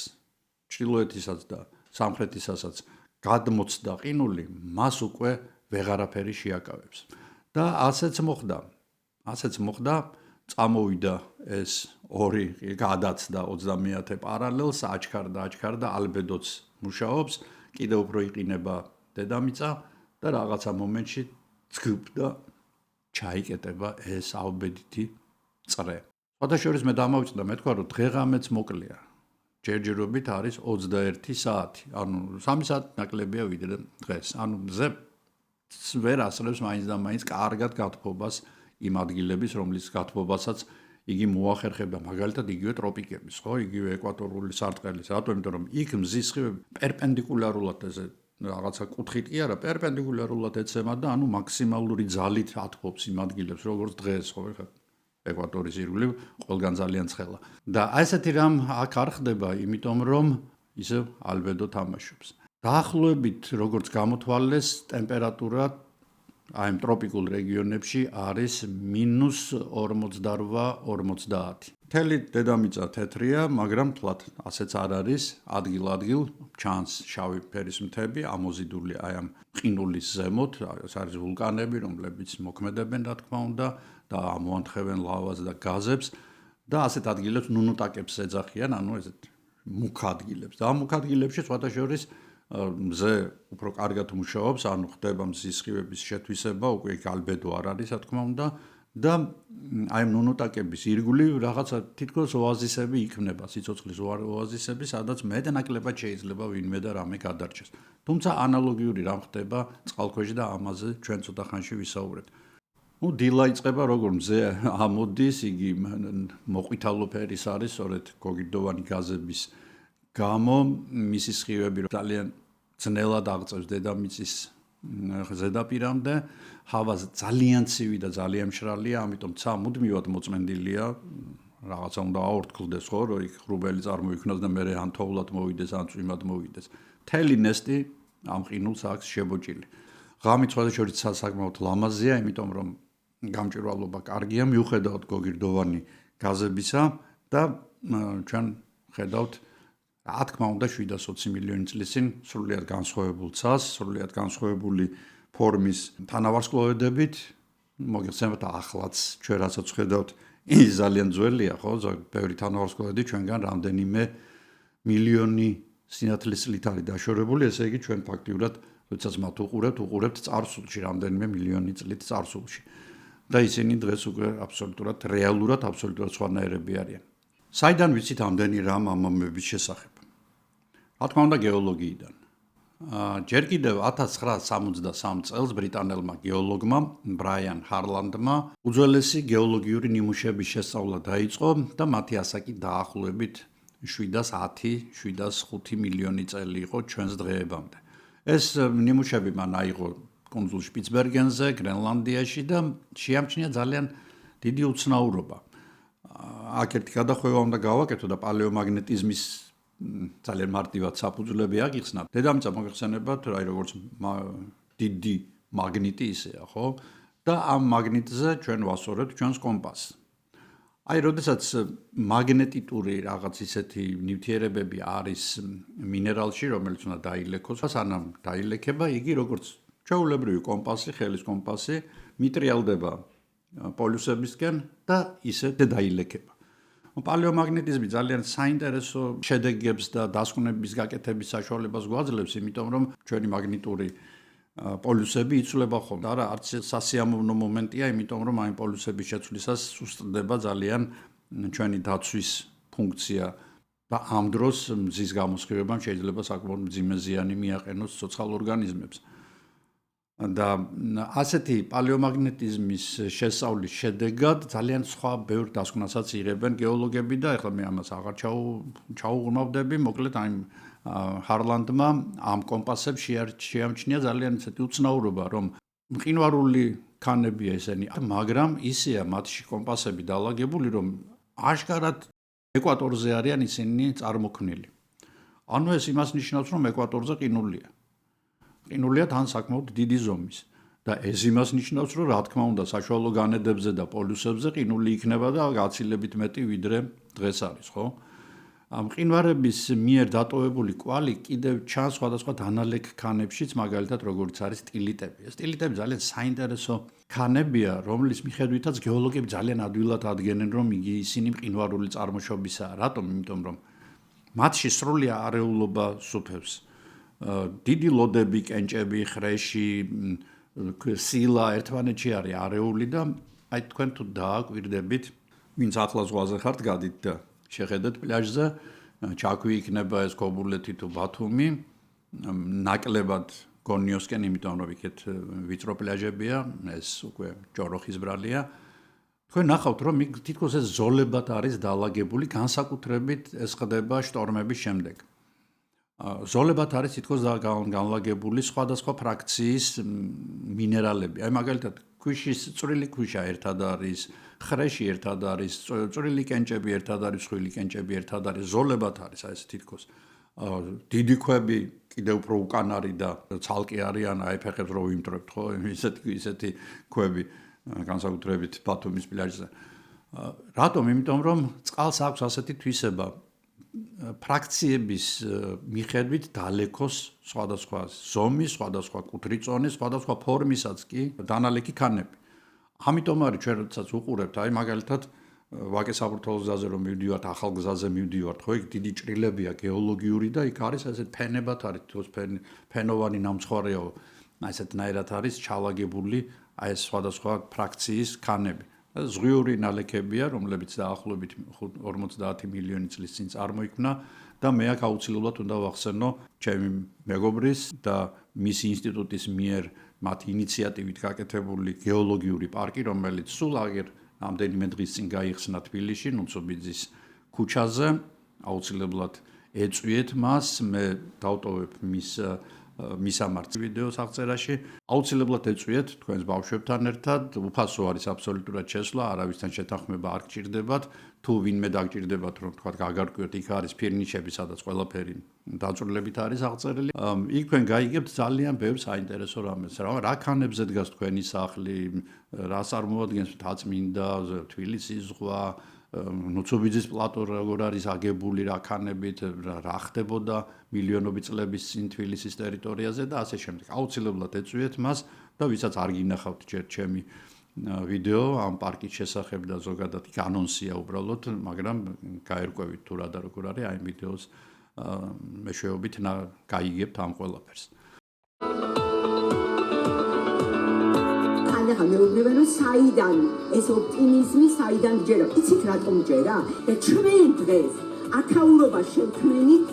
ჩრდილოეთისაც და სამხრეთისასაც გადმოცდა ყინული, მას უკვე ვეღარაფერი შეაკავებს. და ასეც მოხდა, წამოვიდა ეს ორი გადაცდა 30 პარალელს, აჩქარდა, ალბედოც მუშაობს, კიდევ უფრო იყინება დედამიწა და რაღაცა მომენტში ძგბ და ჩაიკეტება ეს ალბედითი წრე. სხვადასხვა მე დამავიწყდა, მე თქვა რომ დღეღამეც მოკლეა. ჯერჯერობით არის 21 საათი, ანუ 3 საათი ნაკლებია ვიდრე დღეს. ანუ მზე ვერ ასწრებს მაინც და მაინც კარგად გათბობას იმ ადგილების, რომლის გათბობასაც იგი მოახერხება, მაგალითად იგივე ტროპიკების, ხო, იგივე ეკვატორული სარტყელის, რატომ? იმიტომ რომ იქ მზის სხივები პერპენდიკულარულად ესე რაღაცა კუთხით კი არა, პერპენდიკულარულად ეცემა და ანუ მაქსიმალური ძალით ათბობს იმ ადგილებს, როგორც დღეს, ხო, ხა ეკვატორის ირგვლივ ყველგან ძალიან ცხელა. და აი ესეთი რამ აქ არ ხდება, იმიტომ რომ ისევ ალბედო თამაშობს. დაახლოებით როგორც გამოთვალეს, ტემპერატურა აი ამ ტროპიკულ რეგიონებში არის -48-50. მთელი დედამიწა თეთრია, მაგრამ თლად ასეც არ არის, ადგილ-ადგილ ჩანს შავი ფერის მთები, ამოზიდული აი ამ ყინულის ზემოთ, ეს არის ვულკანები, რომლებიც მოქმედებენ, რა თქმა უნდა, და ამოანთხევენ ლავას და გაზებს და ასეთ ადგილებს ნუნუტაკებს ეძახიან, ანუ ესეთ მუქ ადგილებს. და ამ მუქ ადგილებში სხვადასხვა მზე უფრო კარგად მუშაობს, ანუ ხდება მზის სხივების შეთვისება, უკვე იქ ალბედო არ არის, რა თქმა უნდა, და აი ამ ნუნუტაკების ირგვლივ რაღაცა თითქოს ოაზისები იქმნება, სიცოცხლის ოაზისები, სადაც მეტნაკლებად შეიძლება ვინმე და რამე გადარჩეს. თუმცა ანალოგიური რამ ხდება წყალქვეშ და ამაზე ჩვენ ცოტა ხანში ვისაუბრებთ. დილა იწყება როგორ მზე ამოდის, იგი მოყვითალო ფერის არის, სწორედ გოგირდოვანი გაზების გამო მისი სხივები ძალიან ძნელად აღწევს დედამიწის ზედაპირამდე, ჰავა ძალიან ცივი და ძალიან მშრალია, ამიტომ ცა მუდმივად მოწმენდილია, რაღაცა უნდა აორთქლდეს, ხო, რომ იქ ღრუბელი წარმოიქმნას და მე ან თოვლად მოვიდეს, ან წვიმად მოვიდეს. მთელი ნესტი ამ ყინულს აქვს შებოჭილი. ღამით სხვადასხვა საკმაოდ ლამაზია, იმიტომ რომ გამჭვირვალობა კარგია, მიუხედავად გოგირდოვანი გაზებისა და ჩვენ ხედავთ რა თქმა უნდა 720 მილიონი წლის წინ სრულიად განსხვავებულ ცას, სრულიად განსხვავებული ფორმის თანავარსკვლავედებით, მოგეხსენებათ ახლაც ჩვენ რასაც ხედავთ, ის ძალიან ძველია, ხო? ბევრი თანავარსკვლავედი ჩვენგან რამდენიმე მილიონი სინათლის წლით არის დაშორებული, ესე იგი ჩვენ ფაქტიურად როდესაც მათ უყურებთ წარსულში, რამდენიმე მილიონი წლით წარსულში. და ისინი დღეს უკვე რეალურად აბსოლუტურად სხვანაირები არიან. საიდან ვიცით ამდენი რამ ამ ამბების შესახებ? რა თქმა უნდა გეოლოგიიდან. ჯერ კიდევ 1963 წელს ბრიტანელმა გეოლოგმა ბრაიან ჰარლანდმა უძველესი გეოლოგიური ნიმუშების შესწავლა დაიწყო და მათი ასაკი დაახლოებით 705 მილიონი წელი იყო ჩვენს დღეებამდე. ეს ნიმუშები მან აიღო კუნძულ შპიცბერგენზე, გრენლანდიაში და შეამჩნია ძალიან დიდი უცნაურობა. აქ ერთი გადახვევა უნდა გავაკეთო და პალეომაგნეტიზმის ძალიან მარტივად საფუძვლები აღიხსნათ. დედამიწა მოგეხსენებათ, როგორც დიდი მაგნიტი ისეა, ხო? და ამ მაგნიტზე ჩვენ ვასწორებთ ჩვენს კომპასს. აი, როდესაც მაგნეტიტური რაღაც ისეთი ნივთიერებები არის მინერალში, რომელიც უნდა დაილექოს, სანამ დაილექება, იგი როგორც ჩვეულებრივი კომპასი, ხელის კომპასი, მიტრიალდება პოლუსებისკენ და ისე დაილექება. პალეომაგნეტიზმი ძალიან საინტერესო შედეგებს და დასკვნების გაკეთების საშუალებას გვაძლევს, იმიტომ რომ ჩვენი მაგნიტური პოლუსები იცვლება ხოლმე. არა, არც სასიამოვნო მომენტია, იმიტომ რომ აი პოლუსების შეცვლისას სუსტდება ძალიან ჩვენი დაცვის ფუნქცია და ამ დროს მზის გამოსხივებამ შეიძლება საკმაოდ მძიმე ზიანი მიაყენოს ცოცხალ ორგანიზმებს. და ასეთი პალეომაგნეტიზმის შესწავლის შედეგად ძალიან სხვა ბევრ დასკვნასაც იღებენ გეოლოგები და ეხლა მე ამას აღარ ჩაუღრმავდები, მოკლედ აი ჰარლანდმა ამ კომპასებს შეამჩნია ძალიან ისეთი უცნაურობა, რომ მყინვარული ქანებია ესენი, მაგრამ ისეა მათში კომპასები დალაგებული, რომ აშკარად ეკვატორზე არიან ისინი წარმოქმნილი. ანუ ეს იმას ნიშნავს, რომ ეკვატორზე ყინულია. ყინულია თან საკმაოდ დიდი ზომის და ეს იმას ნიშნავს, რომ რა თქმა უნდა საშუალო განედებზე და პოლუსებზე ყინული იქნება და გაცილებით მეტი ვიდრე დღეს არის, ხო? ამ ყინვარების მიერ დატოვებული კვალი კიდევ ჩანს სხვადასხვა დანალექ ქანებშიც, მაგალითად როგორც არის ტილიტები. ეს ტილიტები ძალიან საინტერესო ქანებია, რომლის მიხედვითაც გეოლოგები ძალიან ადვილად ადგენენ, რომ ისინი მყინვარული წარმოშობისაა. რატომ? იმიტომ რომ მათში სრული არეულობა სუფევს. დიდი ლოდები, კენჭები, ხრეში, სილა ერთმანეთში არის არეული და აი თქვენ თუ დააკვირდებით, ვინც ახლა ზღვაზე ხართ, გადით და შეხედეთ პლაჟზე, ჩაქვი იქნება ეს ქობულეთი თუ ბათუმი, ნაკლებად გონიოსკენ, იმიტომ რომ იქეთ ვიწრო პლაჟებია, ეს უკვე ჯოროხის ბრალია. თქვენ ნახავთ, რომ თითქოს ეს ზოლებად არის დალაგებული, განსაკუთრებით ეს ხდება შტორმების შემდეგ. ზოლებად არის თითქოს განლაგებული სხვადასხვა ფრაქციის მინერალები. აი მაგალითად, ქვიშის წვრილი ქვიშა ერთად არის, ხრეში ერთად არის, წვრილი კენჭები ერთად არის, სხვილი კენჭები ერთად არის, ზოლებად არის აი ეს თითქოს. დიდი ქვები კიდევ უფრო უკან არის და ცალკე არიან, აი ფეხებს რო ვიმტრებთ, ხო? ისეთი ქვები განსაკუთრებით ბათუმის პლაჟზე. რატომ? იმიტომ რომ წყალს აქვს ასეთი თვისება. ფრაქციების მიხედვით დალექოს სხვადასხვა ზომის, სხვადასხვა კუთრიწონის, სხვადასხვა ფორმისაც კი დანალექი ქანები. ამიტომ არის ჩვენ როდესაც უყურებთ, აი მაგალითად ვაკე საბურთალოს გზაზე რომ მივდივართ, ახალ გზაზე მივდივართ, ხო, იქ დიდი ჭრილებია გეოლოგიური და იქ არის ასეთ ფენებად არის, თოს ფენოვანი ნამცხვარეო, ასეთნაირად არის ჩალაგებული აი ეს სხვადასხვა ფრაქციის ქანები. ზღვიური ნალექებია, რომლებიც დაახლოებით 50 მილიონი წლის წინ წარმოიქმნა და მე აქ აუცილებლად უნდა ვახსენო ჩემი მეგობრის და მისი ინსტიტუტის მიერ მათი ინიციატივით გაკეთებული გეოლოგიური პარკი, რომელიც სულ აღერ ამდენიმე დღის წინ გაიხსნა თბილისში, ნუცუბიძის ქუჩაზე. აუცილებლად ეწვიეთ მას, მე დავტოვებ მისამართს ვიდეოს აღწერაში. აუცილებლად ეწვიეთ თქვენს ბავშვებთან ერთად, უფასო არის აბსოლუტურად შესვლა, არავისთან შეთანხმება არ გჭირდებათ. თუ ვინმე დაგჭირდებათ, რომ თქვა გაგარკვიოთ, იქ არის ფირნიშები, სადაც ყველაფერი დაწვრილებით არის აღწერილი. იქ თქვენ გაიგებთ ძალიან ბევრ საინტერესო რამეს. რა ქანებზე დგას თქვენი სახლი, რა წარმოადგენს მთაწმინდა, თბილისის ზღვა, ნუცუბიძის პლატო როგორ არის აგებული რა ქანებით, რა ხდებოდა მილიონობით წლების წინ თბილისის ტერიტორიაზე და ასე შემდეგ. აუცილებლად ეწვიეთ მას და ვისაც არ გინახავთ ჯერ ჩემი ვიდეო ამ პარკის შესახებ და ზოგადად იქ ანონსია უბრალოდ, მაგრამ გაერკვევით თუ რა და როგორ არის აი ვიდეოს მეშვეობით გაიგებთ ამ ყველაფერს. ხანდახან ხან მეუბნებიან რომ საიდან ეს ოპტიმიზმი საიდან ჯერა იცით რატომ ჯერა და ჩვენ დღეს ათაურობა შევქმნით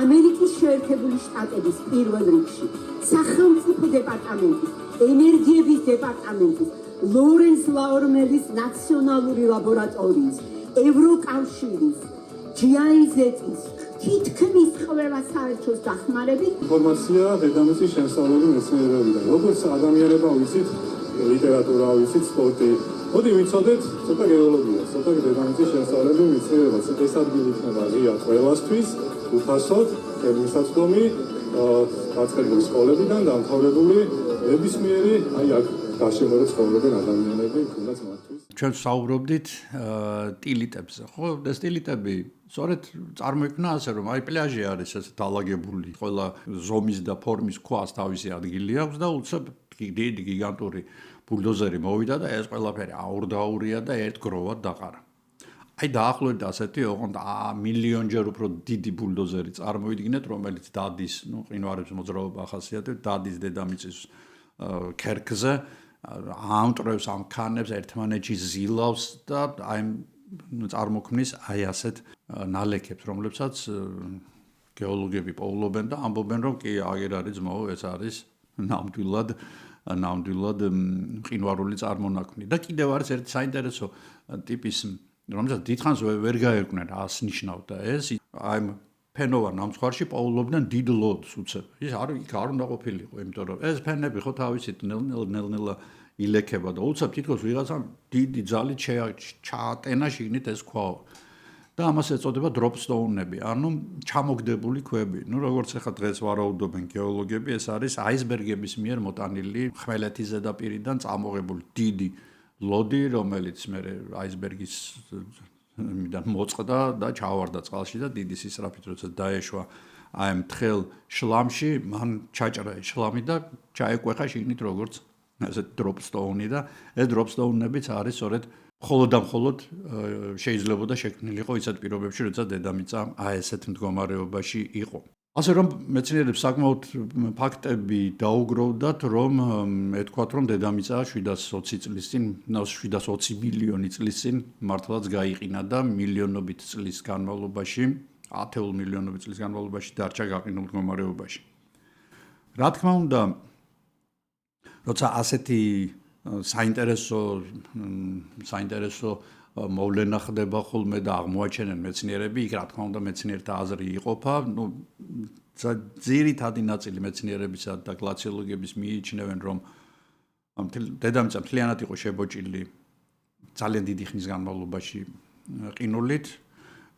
ამერიკის შეერთებული შტატების პირველ რიგში სახელმწიფო დეპარტამენტის ენერგიების დეპარტამენტის ლორენს ლაორმელის ნაციონალური ლაბორატორიის ევროკავშირის GIZ-ის თითქმის ყველა საერთოს დახმარებით ინფორმაცია დედამიწის შემსავლელი მეცნიერებიდან როგორც ადამიანება ვიცით ლიტერატურა ვიცით სპორტი მოდი ვიცოდეთ ცოტა გეოლოგია ცოტა დედამიწის შემსავლელი მეცნიერება ეს ადგილი იქნება ღია ყველასთვის უფასოდ ხელმისაწვდომი გაცხადებული სკოლებიდან დამთავრებული ნებისმიერი აი აქ გარშემო ცხოვრობენ ადამიანები თუნდაც მათთვის ჩვენ საუბრობდით ტილიტებზე ხო ეს ტილიტები სწორედ წარმოიქმნა ასე რომ აი პლაჟი არის ეს დალაგებული ყველა ზომის და ფორმის ქვას თავისი ადგილი აქვს და უცებ დიდი გიგანტური ბულდოზერი მოვიდა და ეს ყველაფერი აურდაურია და ერთგროვად დაყარა აი დაახლოებით ასეთი ოღონდ მილიონჯერ უფრო დიდი ბულდოზერი წარმოიდგინეთ რომელიც დადის ყინვარებს მოძრაობა ახასიათებს დადის დედამიწის ქერქზე ამტრევს ამ ქანებს ერთმანეთში ზილავს და აი წარმოქმნის აი ასეთ ნალექებს რომლებსაც გეოლოგები პოულობენ და ამბობენ რომ კი აგერ არის ძმაო ეს არის ნამდვილად ყინვარული წარმონაქმნი და კიდევ არის ერთი საინტერესო ტიპის რომელსაც დიდხანს ვერ გაერკვნენ რას ნიშნავდა და ეს აი ფენოვან ამ ზღვარში პოულობდნენ დიდ ლოდს უცებ ის არ უნდა ყოფილიყო იმიტომ რომ ეს ფენები ხო თავისით ნელ-ნელა ილექება და უცებ თითქოს ვიღაცამ დიდი ძალით ჩაატენა შიგნით ეს ქვაო და ამას ეწოდება დროპსტოუნები ანუ ჩამოგდებული ქვები ნუ როგორც ახლა დღეს ვარაუდობენ გეოლოგები ეს არის აისბერგების მიერ მოტანილი ხმელეთის ზედაპირიდან წამოღებული დიდი ლოდი რომელიც მე აისბერგის მიდან მოწყდა და ჩავარდა წყალში და დიდი სისწრაფით როცა დაეშვა აი მთელ შლამში მან ჩაჭრა შლამი და ჩაეკვეხა შიგნით როგორც ეს დროპსტოუნი და ეს დროპსტოუნებიც არის სწორედ მხოლოდ და მხოლოდ შეიძლებოდა შექმნილიყო ისეთ პირობებში როცა დედამიწა აი ესეთ მდგომარეობაში იყო ასე რომ მეცნიერებს საკმაოდ ფაქტები დაუგროვდათ რომ ეთქვათ რომ დედამიწა 720 წლის წინ 720 მილიონი წლის წინ მართლაც გაიყინა და მილიონობით წლის განმავლობაში 10 მილიონობით წლის განმავლობაში დარჩა გაყინულ მდგომარეობაში რა თქმა უნდა როცა ასეთი საინტერესო მოვლენა ხდება ხოლმე და აღმოაჩენენ მეცნიერები, იქ რა თქმა უნდა მეცნიერთა აზრი იყოფა, ძირითადი ნაწილი მეცნიერებისა და გლაციოლოგების მიიჩნევენ, რომ დედამიწა მთლიანად იყო შებოჭილი ძალიან დიდი ხნის განმავლობაში ყინულით.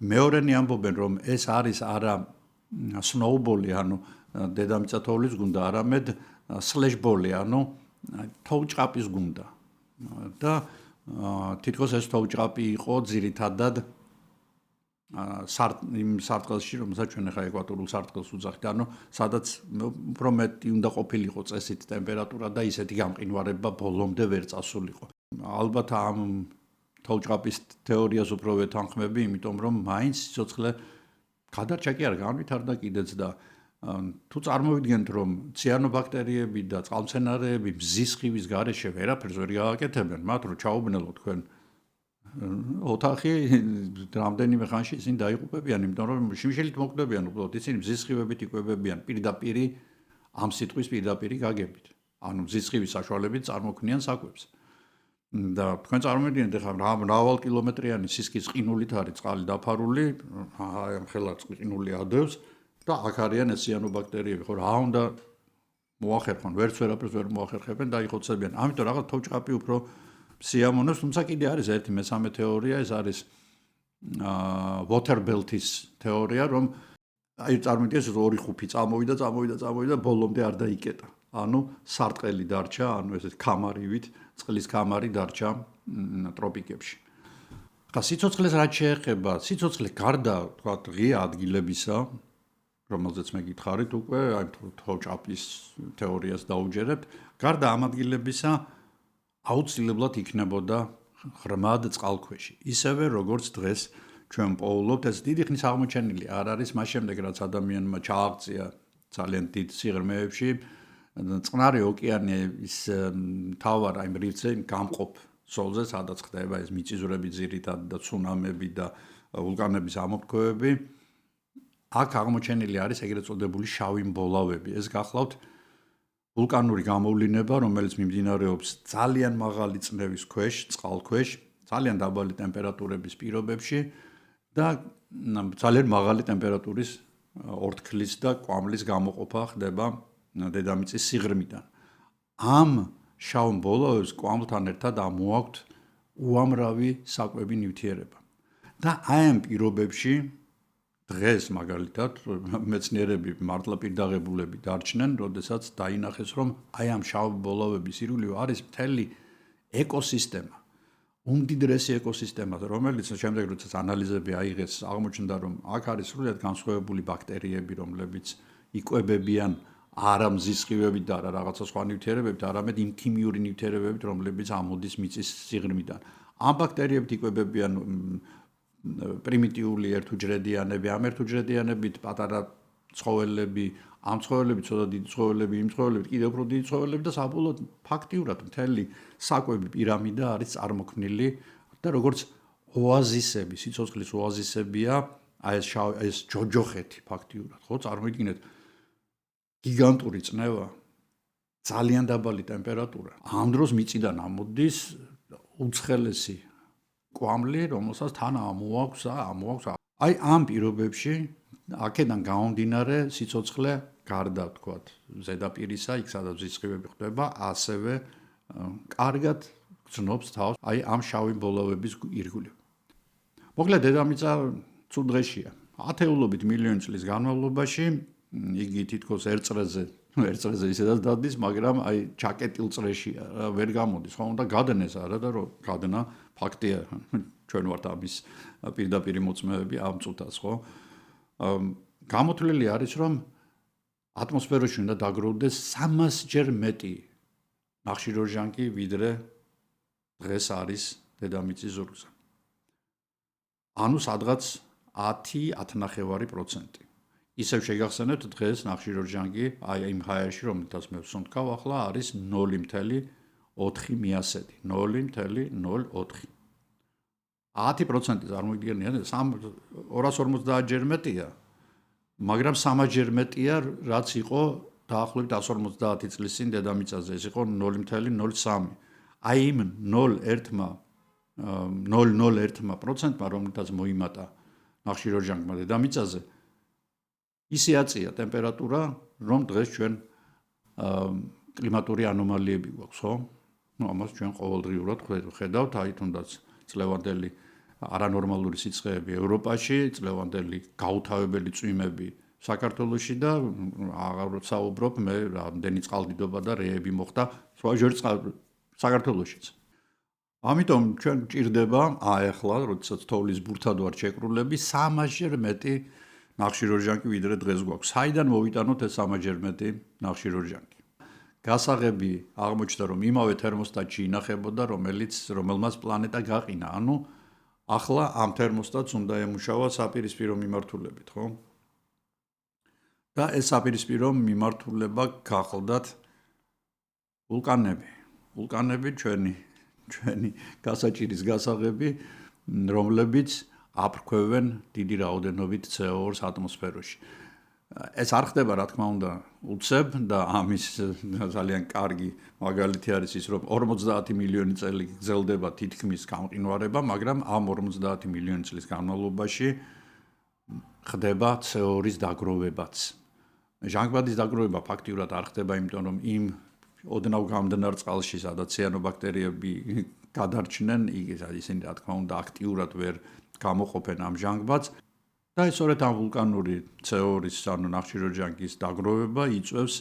მეორენი ამბობენ, რომ ეს არის არა სნოუბოლი, ანუ დედამიწა თოვლის გუნდა, არამედ სლეშბოლი, ანუ თოვჭყაპის გუნდა. და თითქოს ეს თოვჭყაპი იყო ძირითადად იმ სარტყელში, რომელსაც ჩვენ ახლა ეკვატორულ სარტყელს ვუძახით, ანუ სადაც უფრო მეტი უნდა ყოფილიყო წესით ტემპერატურა და ისეთი გამყინვარება ბოლომდე ვერ წასულიყო. ალბათ ამ თოვჭყაპის თეორიას უფრო ვეთანხმები, იმიტომ რომ მაინც სიცოცხლე გადარჩა კი არ განვითარდა კიდეც და თუ წარმოვიდგენთ რომ ციანობაქტერიები და წყალმცენარეები მზის სხივის გარეშე ვერაფერს ვერ გააკეთებენ, მათ რო ჩაუბნელო თქვენ ოთახი რამდენიმე ხანში ისინი დაიღუპებიან, იმიტომ რომ შიმშილით მოკვდებიან უბრალოდ ისინი მზის სხივებით იკვებებიან პირდაპირ ამ სიტყვის პირდაპირ გაგებით. ანუ მზის სხივის საშუალებით წარმოქმნიან საკვებს. და თქვენ წარმოვიდგინეთ ახლა მრავალ კილომეტრიანი სისქის ყინულით არის წყალი დაფარული, აი ამ ხელად ყინული ადევს და აქ არიან ეს ციანობაქტერიები, ხო რა უნდა მოახერხონ, ვერც ვერაფერს ვერ მოახერხებენ და იხოცებიან. ამიტომ რაღაც თოვჭყაპი უფრო სიამოვნებს, თუმცა კიდე არის ერთი მესამე თეორია, ეს არის water-belt-ის თეორია, რომ აი წარმოვიდგინეთ ორი ხუფი წამოვიდა, ბოლომდე არ დაიკეტა. ანუ სარტყელი დარჩა, ანუ ესეთ ქამარივით, წყლის ქამარი დარჩა ტროპიკებში. ხა სიცოცხლეს რაც შეეხება, სიცოცხლე გარდა თქვა ღია ადგილებისა, რომელზეც მე გითხარით უკვე, აი თოვჭყაპის თეორიას დაუჯერებთ, გარდა ამ ადგილებისა აუცილებლად იქნებოდა ღრმად წყალქვეში. ისევე როგორც დღეს ჩვენ პოულობთ, ეს დიდი ხნის აღმოჩენილი არ არის მას შემდეგ რაც ადამიანმა ჩააღწია ძალიან დიდ სიღრმეებში წყნარი ოკეანე ის თავარ აი რიფზე გამყოფ ზოლზე, სადაც ხდება ეს მიწისძვრები ძირითად და ცუნამები და ვულკანების ამოფრქვევები. აქ აღმოჩენილი არის ეგრეთ წოდებული შავი მბოლავები. ეს გახლავთ ვულკანური გამოვლინება, რომელიც მიმდინარეობს ძალიან მაღალი წნევის ქვეშ, წყალქვეშ, ძალიან დაბალი ტემპერატურების პირობებში და ძალიან მაღალი ტემპერატურის ორთქლის და კვამლის გამოყოფა ხდება დედამიწის სიღრმიდან. ამ შავ მბოლავებს კვამლთან ერთად ამოაქვთ უამრავი საკვები ნივთიერება. და აი ამ პირობებში დღეს მაგალითად მეცნიერები მართლა პირდაღებულები დარჩნენ, როდესაც დაინახეს, რომ აი ამ შავ მბოლავების ირგვლივ არის მთელი ეკოსისტემა. უმდიდრესი ეკოსისტემა, რომელიც შემდეგ როდესაც ანალიზები აიღეს, აღმოჩნდა, რომ აქ არის სრულიად განსხვავებული ბაქტერიები, რომლებიც იკვებებიან არა მზის სხივებით და არა რაღაცა სხვა ნივთიერებებით, არამედ იმ ქიმიური ნივთიერებებით, რომლებიც ამოდის მიწის სიღრმიდან. ამ ბაქტერიებით იკვებებიან პრიმიტიული ერთუჯრედიანები, ამ ერთუჯრედიანებით პატარა ცხოველები, ამ ცხოველებით ცოტა დიდი ცხოველები, იმ ცხოველებით კიდევ უფრო დიდი ცხოველები და საბოლოოდ ფაქტიურად მთელი საკვები პირამიდა არის წარმოქმნილი და როგორც ოაზისები, სიცოცხლის ოაზისებია აი ეს ჯოჯოხეთი ფაქტიურად, ხო, წარმოიდგინეთ გიგანტური წნევა, ძალიან დაბალი ტემპერატურა. ამ დროს მიწიდან ამოდის უცხელესი კვამლი, რომელსაც თან ამოაქვს. აი ამ პირობებში აქედან გამომდინარე სიცოცხლე გარდა თქვათ ზედაპირისა, იქ სადაც სხივები ხდება, ასევე კარგად გრძნობს თავს აი ამ შავი მბოლავების ირგვლივ. მოკლედ დედამიწა ცუდ დღეშია. ათეულობით მილიონი წლის განმავლობაში იგი თითქოს ერთ წრეზე ისედაც დადის, მაგრამ აი ჩაკეტილ წრეშია, ვერ გამოდის, ხო, უნდა გადნეს არა და რომ გადნა ფაქტია, ჩვენ ვართ ამის პირდაპირი მოწმეები ამ წუთას, ხო? გამოთვლილი არის, რომ ატმოსფეროში უნდა დაგროვდეს 300-ჯერ მეტი ნახშირორჟანგი, ვიდრე დღეს არის დედამიწის ზურგზე. ანუ სადღაც 10-10.5%. ისევ შეგახსენებთ დღეს ნახშირორჟანგი აი იმ ჰაერში, რომელთაც მე ვსუნთქავ ახლა არის 0.4 მიასედი, 0.04. 10% წარმოიდგენია, 250-ჯერ მეტია, მაგრამ 3-ჯერ მეტია, რაც იყო დაახლოებით 150 წლის წინ დედამიწაზე, ეს იყო 0.03. აი იმ 0.01%-მა, რომელთაც მოიმატა ნახშირორჟანგმა დედამიწაზე, ისე აწია ტემპერატურა, რომ დღეს ჩვენ კლიმატური ანომალიები გვაქვს, ხო? ამას ჩვენ ყოველდღიურად ხედავთ, აი თუნდაც წლევანდელი არანორმალური სიცხეები ევროპაში, წლევანდელი გაუთავებელი წვიმები საქართველოში და აღარ საუბრობ მე რამდენი წყალდიდობა და რეები მოხდა სხვა ჯერ საქართველოშიც. ამიტომ ჩვენ გვჭირდება ახლა, როდესაც თოვლის ბურთად ვარ შეკრულები, 300-ჯერ მეტი ნახშირორჟანგი ვიდრე დღეს გვაქვს. საიდან მოვიტანოთ ეს 300-ჯერ მეტი ნახშირორჟანგი? გასაღები აღმოჩნდა, რომ იმავე თერმოსტატში ინახებოდა, რომელმაც პლანეტა გაყინა. ანუ ახლა ამ თერმოსტატს უნდა ემუშავა საპირისპირო მიმართულებით, ხო? და ეს საპირისპირო მიმართულება გახლდათ ვულკანები. ვულკანები ჩვენი გასაჭირის გასაღები, რომლებიც აფრქვევენ დიდი რაოდენობით CO2-ს ატმოსფეროში. ეს არ ხდება, რა თქმა უნდა, უცებ და ამის ძალიან კარგი მაგალითი არის ის, რომ 50 მილიონი წელი გრძელდება თითქმის გამყინვარება, მაგრამ ამ 50 მილიონი წლის განმავლობაში ხდება CO2-ის დაგროვებაც. ჟანგბადის დაგროვება ფაქტიურად არ ხდება, იმიტომ რომ იმ ოდნავ გამდნარ წყალში, სადაც ციანობაქტერიები გადარჩნენ, ისინი რა თქმა უნდა აქტიურად ვერ გამოყოფენ ამ ჟანგბადს. და სწორედ ამ ვულკანური CO2-ის, ანუ ნახშირორჟანგის დაგროვება იწვევს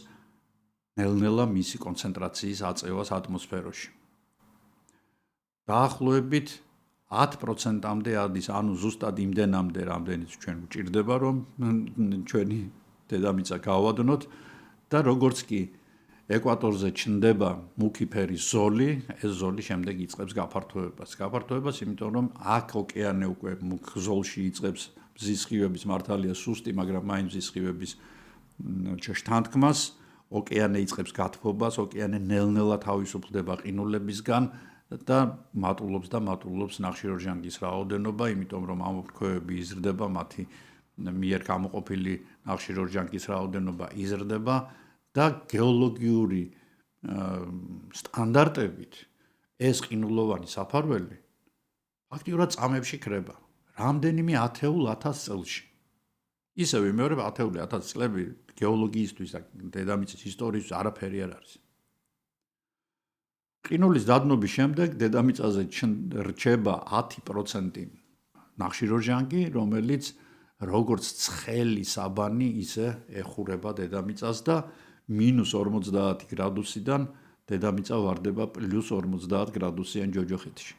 ნელ-ნელა მისი კონცენტრაციის აწევას ატმოსფეროში. დაახლოებით 10%-მდე ადის, ანუ ზუსტად იმდენამდე, რამდენიც ჩვენ გვჭირდება, რომ ჩვენი დედამიწა გავადნოთ და როგორც კი ეკვატორზე ჩნდება მუქი ფერის ზოლი, ეს ზოლი შემდეგ იწყებს გაფართოებას. გაფართოებას, იმიტომ რომ აქ ოკეანე უკვე მუქ ზოლში იწყებს მზის სხივების მართალია სუსტი, მაგრამ მაინც მზის სხივების შთანთქმას, ოკეანე იწყებს გათბობას, ოკეანე ნელ-ნელა თავისუფლდება ყინულებისგან და მატულობს ნახშირორჟანგის რაოდენობა, იმიტომ რომ ამოფრქვევები იზრდება, მათი მიერ გამოყოფილი ნახშირორჟანგის რაოდენობა იზრდება და გეოლოგიური სტანდარტებით ეს ყინულოვანი საფარველი ფაქტიურად წამებში ქრება რამდენიმე 10,000 წელში. ისე ვიმეორებ 10,000 წლები გეოლოგიისთვის და დედამიწის ისტორიისთვის არაფერი არ არის. ყინულის დადნობის შემდეგ დედამიწაზე რჩება 10% ნახშირორჟანგი, რომელიც როგორც ცხელი საბანი ისე ეხურება დედამიწას და -50 გრადუსიდან დედამიწა ვარდება +50 გრადუსიან ჯოჯოხეთში.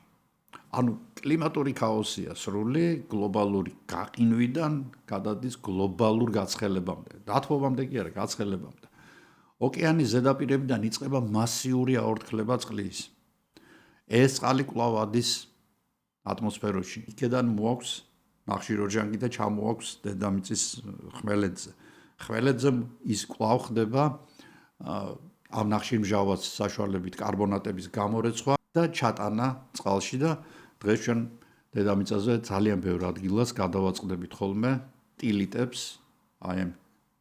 ანუ კლიმატური ქაოსია სრული, გლობალური გაყინვიდან გადადის გლობალურ გაცხელებამდე. დათბობამდე კი არა, გაცხელებამდე. ოკეანის ზედაპირებიდან იწყება მასიური აორთქლება წყლის. ეს წყალი კვლავ ადის ატმოსფეროში. იქედან მოაქვს ნახშირორჟანგი და ჩამოაქვს დედამიწის ხმელეთზე. ხმელეთზე ის კვლავ ხდება ამ ნახშირმჟავას საშუალებით კარბონატების გამორეცხვა და ჩატანა წყალში და დღეს ჩვენ დედამიწაზე ძალიან ბევრ ადგილას გადავაწყდებით ხოლმე ტილიტებს, აი ამ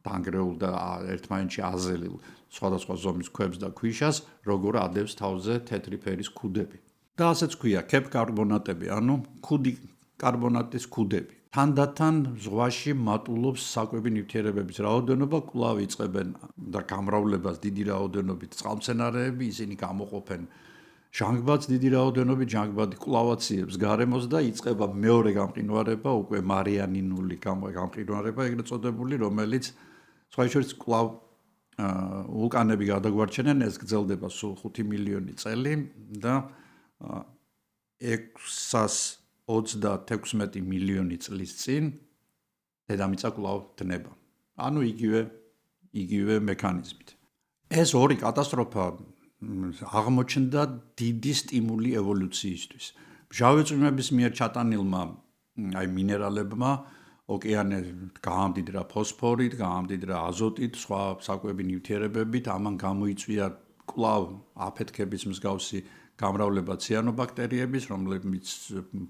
დანგრეულ და ერთმანეთში აზელილ სხვადასხვა ზომის ქვებს და ქვიშას, როგორ ადევს თავზე თეთრი ფერის ქუდები. და ასეც ქვია კეპკარბონატები, ანუ ქუდი კარბონატის ქუდები. თანდათან ზღვაში მატულობს საკვები ნივთიერებების რაოდენობა, კვლავ იწყებენ და გამრავლებას დიდი რაოდენობით წყალმცენარეები, ისინი გამოყოფენ ჟანგბადს დიდი რაოდენობით, ჟანგბადი კვლავაციებს გარემოს და იწყება მეორე გამყინვარება, უკვე მარიანინული გამყინვარება, ეგრეთ წოდებული, რომელიც სხვა შორის კვლავ ვულკანები გადაგვარჩენენ, ეს გრძელდება სულ 5 მილიონი წელი და 636 მილიონი წლის წინ დედამიწა კვლავ დნება. ანუ იგივე მექანიზმით. ეს ორი კატასტროფა აღმოჩნდა დიდი სტიმული ევოლუციისთვის. მჟავე წვიმების მიერ ჩატანილმა აი მინერალებმა ოკეანე გაამდიდრა ფოსფორით, გაამდიდრა აზოტით, სხვა საკვები ნივთიერებებით, ამან გამოიწვია კვლავ აფეთქების მსგავსი გამრავლება ციანობაქტერიების, რომლებიც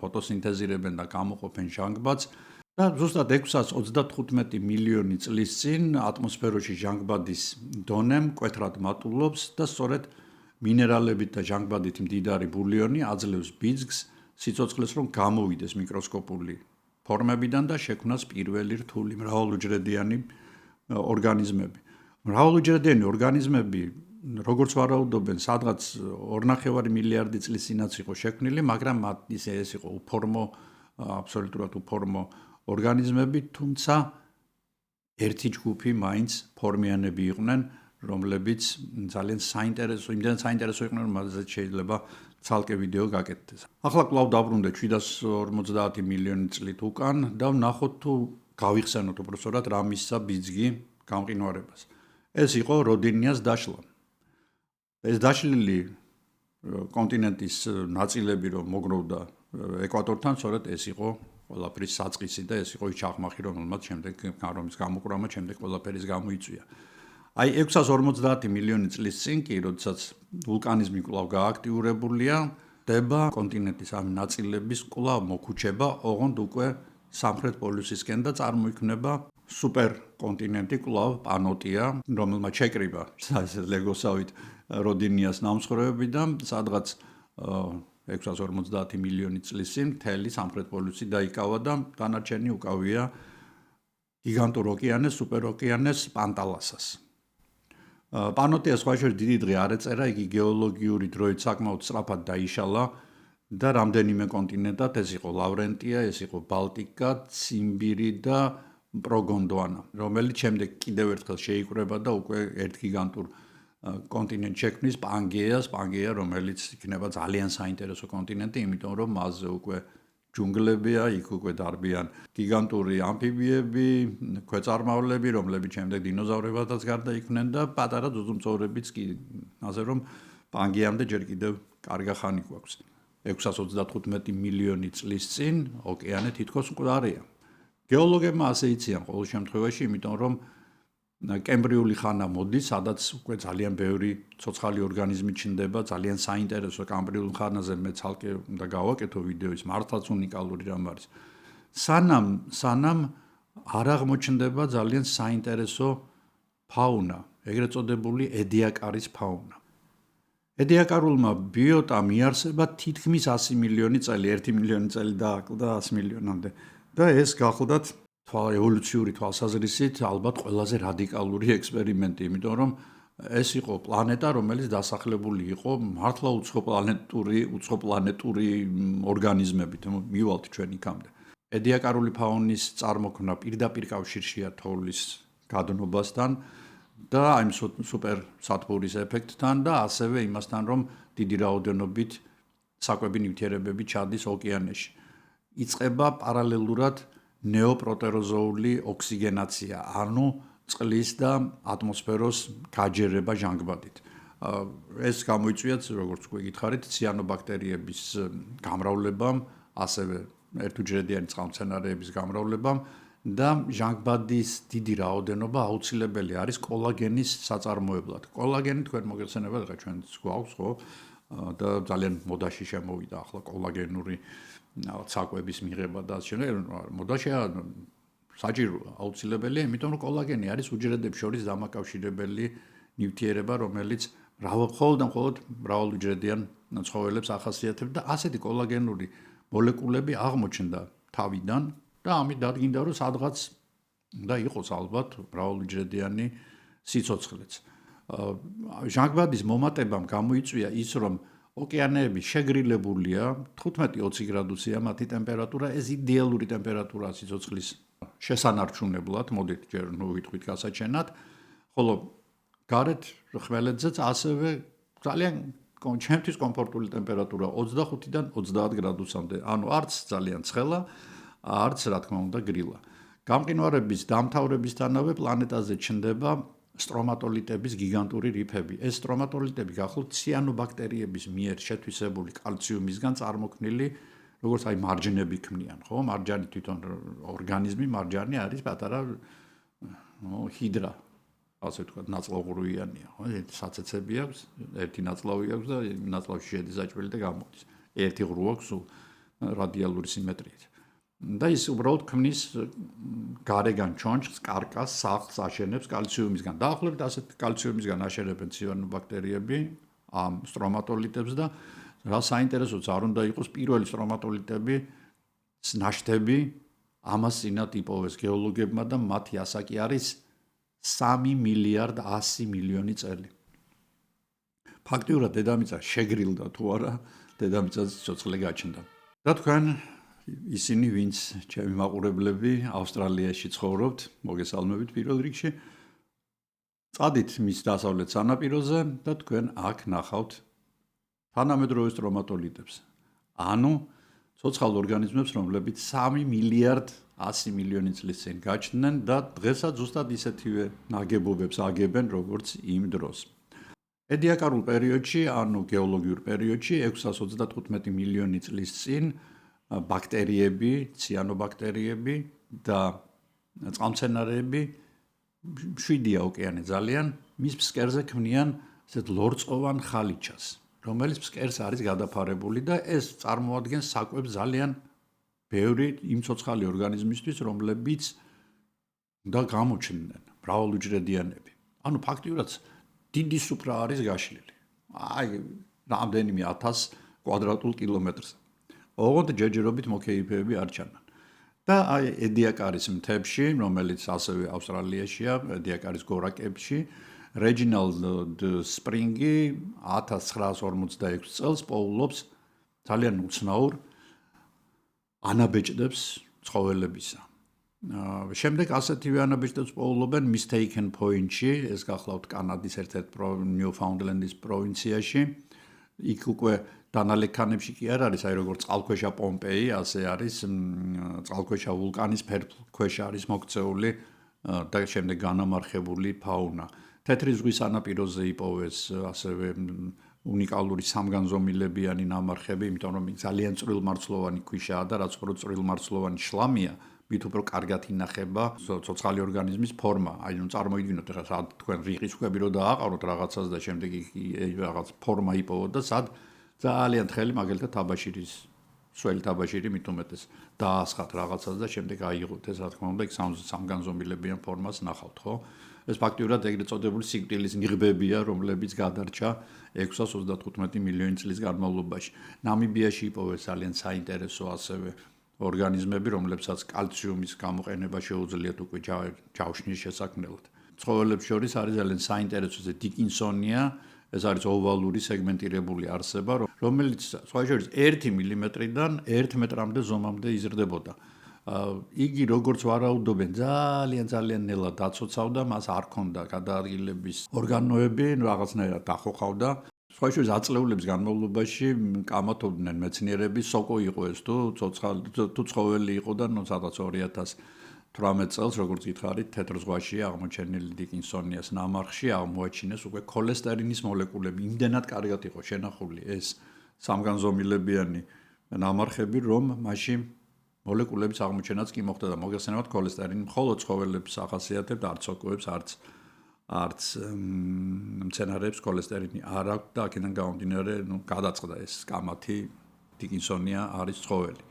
ფოტოსინთეზირებენ და გამოყოფენ ჟანგბადს და ზუსტად 635 მილიონი წლის წინ ატმოსფეროში ჟანგბადის დონე მკვეთრად მატულობს და სწორედ მინერალებით და ჟანგბადით მდიდარი ბულიონი აძლევს ბიძგს სიცოცხლეს, რომ გამოვიდეს მიკროსკოპული ფორმებიდან და შექმნას პირველი რთული მრავალუჯრედიანი ორგანიზმები. მრავალუჯრედიანი ორგანიზმები როგორც ვარაუდობენ, სადღაც 2,5 მილიარდი წლის წინაც იყო შექმნილი, მაგრამ ეს იყო აბსოლუტურად უფორმო ორგანიზმები, თუმცა ერთი ჯგუფი მაინც ფორმიანები იყვნენ, რომლებიც ძალიან საინტერესო იყვნენ, რომ მათზე შეიძლება ცალკე ვიდეო გაკეთდეს. ახლა კვლავ დაბრუნდეთ 750 მილიონი წლით უკან და ვნახოთ თუ გავიხსენოთ უბრალოდ რა მისცა ბიძგი გამყინვარებას. ეს იყო როდინიას დაშლა. ეს დაშლილი კონტინენტის ნაწილები რომ მოგროვდა ეკვატორთან, სწორედ ეს იყო ყველაფრის საწყისი და ეს იყო ის ჩახმახი, რომელმაც შემდეგ რომის გამოყრომა შემდეგ ყველაფერის გამოიწვია. აი 650 მილიონი წლის წინ კი, როდესაც ვულკანიზმი კვლავ გააქტიურებულია, ხდება კონტინენტის ამ ნაწილების კვლავ მოქუჩება, ოღონდ უკვე სამხრეთ პოლუსისკენ და წარმოიქმნება სუპერკონტინენტი კვლავ პანოტია, რომელმაც შეკრიბა ლეგოსავით როდინიას ნამსხვრევები და სადღაც 650 მილიონი წლის წინ მთელი სამხრეთ პოლუსი დაიკავა და დანარჩენი უკავია გიგანტურ ოკეანეს, სუპეროკეანეს პანტალასას. პანოტია სხვა შორის დიდი დღე არ ეწერა, იგი გეოლოგიური დროით საკმაოდ სწრაფად დაიშალა და რამდენიმე კონტინენტად, ეს იყო ლავრენტია, ეს იყო ბალტიკა, ციმბირი და პროგონდვანა, რომელიც შემდეგ კიდევ ერთხელ შეიკრება და უკვე ერთ გიგანტურ კონტინენტს შექმნის პანგეა, რომელიც იქნება ძალიან საინტერესო კონტინენტი, იმიტომ რომ მასზე უკვე ჯუნგლებია, იქ უკვე დარბიან გიგანტური ამფიბიები, ქვეწარმავლები, რომლებიც შემდეგ დინოზავრებადაც გარდაიქმნენ და პატარა ძუძუმწოვრებიც კი, ასე რომ პანგეამდე ჯერ კიდევ კარგი ხანი გვაქვს. 635 მილიონი წლის წინ ოკეანე თითქოს მკვდარია. გეოლოგებმა ასე იციან ყოველ შემთხვევაში, იმიტომ რომ კემბრიული ხანა მოდის, სადაც უკვე ძალიან ბევრი ცოცხალი ორგანიზმი ჩნდება, ძალიან საინტერესო კემბრიულ ხანაზე მე ცალკე უნდა გავაკეთო ვიდეო, ის მართლაც უნიკალური რამ არის. სანამ არ აღმოჩნდება ძალიან საინტერესო ფაუნა, ეგრეთ წოდებული ედიაკარის ფაუნა. ედიაკარულმა ბიოტამ იარსება თითქმის 100 მილიონი წელი, 1 მილიონი წელი დააკლდა 100 მილიონამდე და ეს გახლდათ ევოლუციური თვალსაზრისით ალბათ ყველაზე რადიკალური ექსპერიმენტი, იმიტომ რომ ეს იყო პლანეტა, რომელიც დასახლებული იყო მართლა უცხოპლანეტური ორგანიზმებით, მივალთ ჩვენ იქამდე. ედიაკარული ფაუნის წარმოქმნა პირდაპირ კავშირშია თოვლის გადნობასთან და აი სუპერ სათბურის ეფექტთან და ასევე იმასთან, რომ დიდი რაოდენობით საკვები ნივთიერებები ჩადის ოკეანეში. იწყება პარალელურად ნეოპროტეროზოული ოქსიგენაცია, ანუ წყლის და ატმოსფეროს გაჯერება ჟანგბადით. ეს გამოიწვიათ, როგორც გითხარით, ციანობაქტერიების გამრავლებამ, ასევე ერთუჯრედიანი წყალმცენარეების გამრავლებამ და ჟანგბადის დიდი რაოდენობა აუცილებელი არის კოლაგენის საწარმოებლად. კოლაგენი თქვენ მოგეხსენებათ, ახლა ჩვენც გვაქვს, ხო? და ძალიან მოდაში შემოვიდა ახლა კოლაგენური საკვების მიღება და შემდეგ მოდაშია საჭიროა, აუცილებელია, იმიტომ რომ კოლაგენი არის უჯრედებს შორის დამაკავშირებელი ნივთიერება, რომელიც მხოლოდ მრავალუჯრედიან ცხოველებს ახასიათებს და ასეთი კოლაგენური მოლეკულები აღმოჩნდა თავიდან და ამით დადგინდა, რომ სადღაც უნდა იყოს ალბათ მრავალუჯრედიანი სიცოცხლეც. ჟანგბადის მომატებამ გამოიწვია ის, რომ ოკეანეები შეგრილებულია, 15-20 გრადუსია მათი ტემპერატურა, ეს იდეალური ტემპერატურაა სიცოცხლის შესანარჩუნებლად, მოდით ჯერ ვიტყვით გასაჩენად, ხოლო გარეთ ხმელეთზეც ასევე ძალიან ჩემთვის კომფორტული ტემპერატურა 25-დან 30 გრადუსამდე, ანუ არც ძალიან ცხელა, არც რა თქმა უნდა გრილა. გამყინვარების დამთავრებისთანავე პლანეტაზე ჩნდება სტრომატოლიტების გიგანტური რიფები. ეს სტრომატოლიტები გახლავთ ციანობაქტერიების მიერ შეთვისებული კალციუმისგან წარმოქმნილი, როგორც აი მარჯნები ქმნიან, ხო? მარჯანი თვითონ ორგანიზმი, მარჯანი არის პატარა ჰიდრა, ასე ვთქვათ, ნაწლავღრუიანია, ხო? საცეცები აქვს, ერთი ნაწლავი აქვს და ნაწლავში შედის აჭველი და გამოდის. ერთი ღრუ აქვს რადიალური სიმეტრიით. და ის უბრალოდ ქმნის გარეგან ჩონჩხს, კარკას, სახლს აშენებს კალციუმისგან. დაახლოებით ასეთ კალციუმისგან აშენებენ ციანობაქტერიები ამ სტრომატოლიტებს და რა საინტერესოც არ უნდა იყოს პირველი სტრომატოლიტები ნაშთები ამას წინათ იპოვეს გეოლოგებმა და მათი ასაკი არის 3 მილიარდ 100 მილიონი წელი. ფაქტიურად დედამიწა შეგრილდა თუ არა, დედამიწაზე სიცოცხლე გაჩნდა. და თქვენ ისინი, ვინც ჩემი მაყურებლები ავსტრალიაში ცხოვრობთ, მოგესალმებით პირველ რიგში. წადით მის დასავლეთ სანაპიროზე და თქვენ აქ ნახავთ თანამედროვე სტრომატოლიტებს. ანუ ცოცხალ ორგანიზმებს, რომლებიც 3 მილიარდ 100 მილიონი წლის წინ გაჩნდნენ და დღესაც ზუსტად ისეთივე ნაგებობებს აგებენ, როგორც იმ დროს. ედიაკარულ პერიოდში, ანუ გეოლოგიურ პერიოდში 625 მილიონი წლის წინ ბაქტერიები, ციანობაქტერიები და წყალმცენარეები მშვიდია ოკეანე ძალიან, მის ფსკერზე ქმნიან ესეთ ლორწოვან ხალიჩას, რომელიც ფსკერს არის გადაფარებული და ეს წარმოადგენს საკვებს ძალიან ბევრი იმ ცოცხალი ორგანიზმისთვის, რომლებიც და გამოჩნდნენ მრავალუჯრედიანები. ანუ ფაქტიურად დიდი სუფრა არის გაშლილი. აი, რამდენიმე 1000 კვადრატულ კილომეტრზე. ოღონდ ჯერჯერობით მოკეიფეები არ ჩანან. და აი ედიაკარის მთებში, რომელიც ასევე ავსტრალიაშია, ედიაკარის გორაკებში, რეჯინალდ სპრინგი 1946 წელს პოულობს ძალიან უცნაურ ანაბეჭდებს ცხოველებისა. შემდეგ ასეთივე ანაბეჭდებს პოულობენ Mistaken Point-ში, ეს გახლავთ კანადის ერთ-ერთ ნიუფაუნდლენდის პროვინციაში. იქ უკვე დანალექანებში კი არ არის, აი როგორც წყალქვეშა პომპეი, ასე არის წყალქვეშა ვულკანის ფერქვეშ არის მოქცეული და შემდეგ განამარხებული ფაუნა. თეთრი ზღვის სანაპიროზე იპოვეს ასევე უნიკალური სამგანზომილებიანი ნამარხები, იმიტომ რომ ძალიან წვრილმარცვლოვანი ქვიშაა და რაც უფრო წვრილმარცვლოვანი შლამია, მით უფრო კარგად ინახება ცოცხალი ორგანიზმის ფორმა. აი ნუ წარმოიდგინოთ ახლა სად თქვენ რიყის ქვები რო დააყაროთ რაღაცას და შემდეგ იქ რაღაც ფორმა იპოვოთ და სად ძალიან თხელი მაგალითად თაბაშირის სველი თაბაშირი მით უმეტეს დაასხათ რაღაცას და შემდეგ აიღოთ ეს რა თქმა უნდა იქ სამგანზომილებიან ფორმას ნახავთ, ხო? ეს ფაქტიურად ეგრეთ წოდებული სიკვდილის ნიღბებია, რომლებიც გადარჩა 635 მილიონი წლის განმავლობაში. ნამიბიაში იპოვეს ძალიან საინტერესო ასევე ორგანიზმები, რომლებსაც კალციუმის გამოყენება შეუძლიათ უკვე ჯავშნის შესაქმნელად. ცხოველებს შორის არის ძალიან საინტერესო დიკინსონია, ეს არის ოვალური სეგმენტირებული არსება, რომელიც სხვა შორის 1 მილიმეტრიდან 1 მეტრამდე ზომამდე იზრდებოდა. იგი როგორც ვარაუდობენ ძალიან ნელად დაცოცავდა, მას არ ჰქონდა გადაადგილების ორგანოები, რაღაცნაირად დახოხავდა. სხვა შორის აწლეულების განმავლობაში კამათობდნენ მეცნიერები, სოკო იყო ეს თუ ცხოველი იყო და სადღაც 2018 წელს, როგორც გითხარით, თეთრ ზღვაში აღმოჩენილი დიკინსონიას ნამარხში აღმოაჩინეს უკვე ქოლესტერინის მოლეკულები. იმდენად კარგად იყო შენახული ეს სამგანზომილებიანი ნამარხები, რომ მაშინ მოლეკულების აღმოჩენაც კი მოხდა და მოგეხსენებათ ქოლესტერინი მხოლოდ ცხოველებს ახასიათებდა, არც სოკოებს, არც მცენარეებს ქოლესტერინი არ აქვს და აქედან გამომდინარე, გადაწყდა ეს კამათი დიკინსონია არის ცხოველი.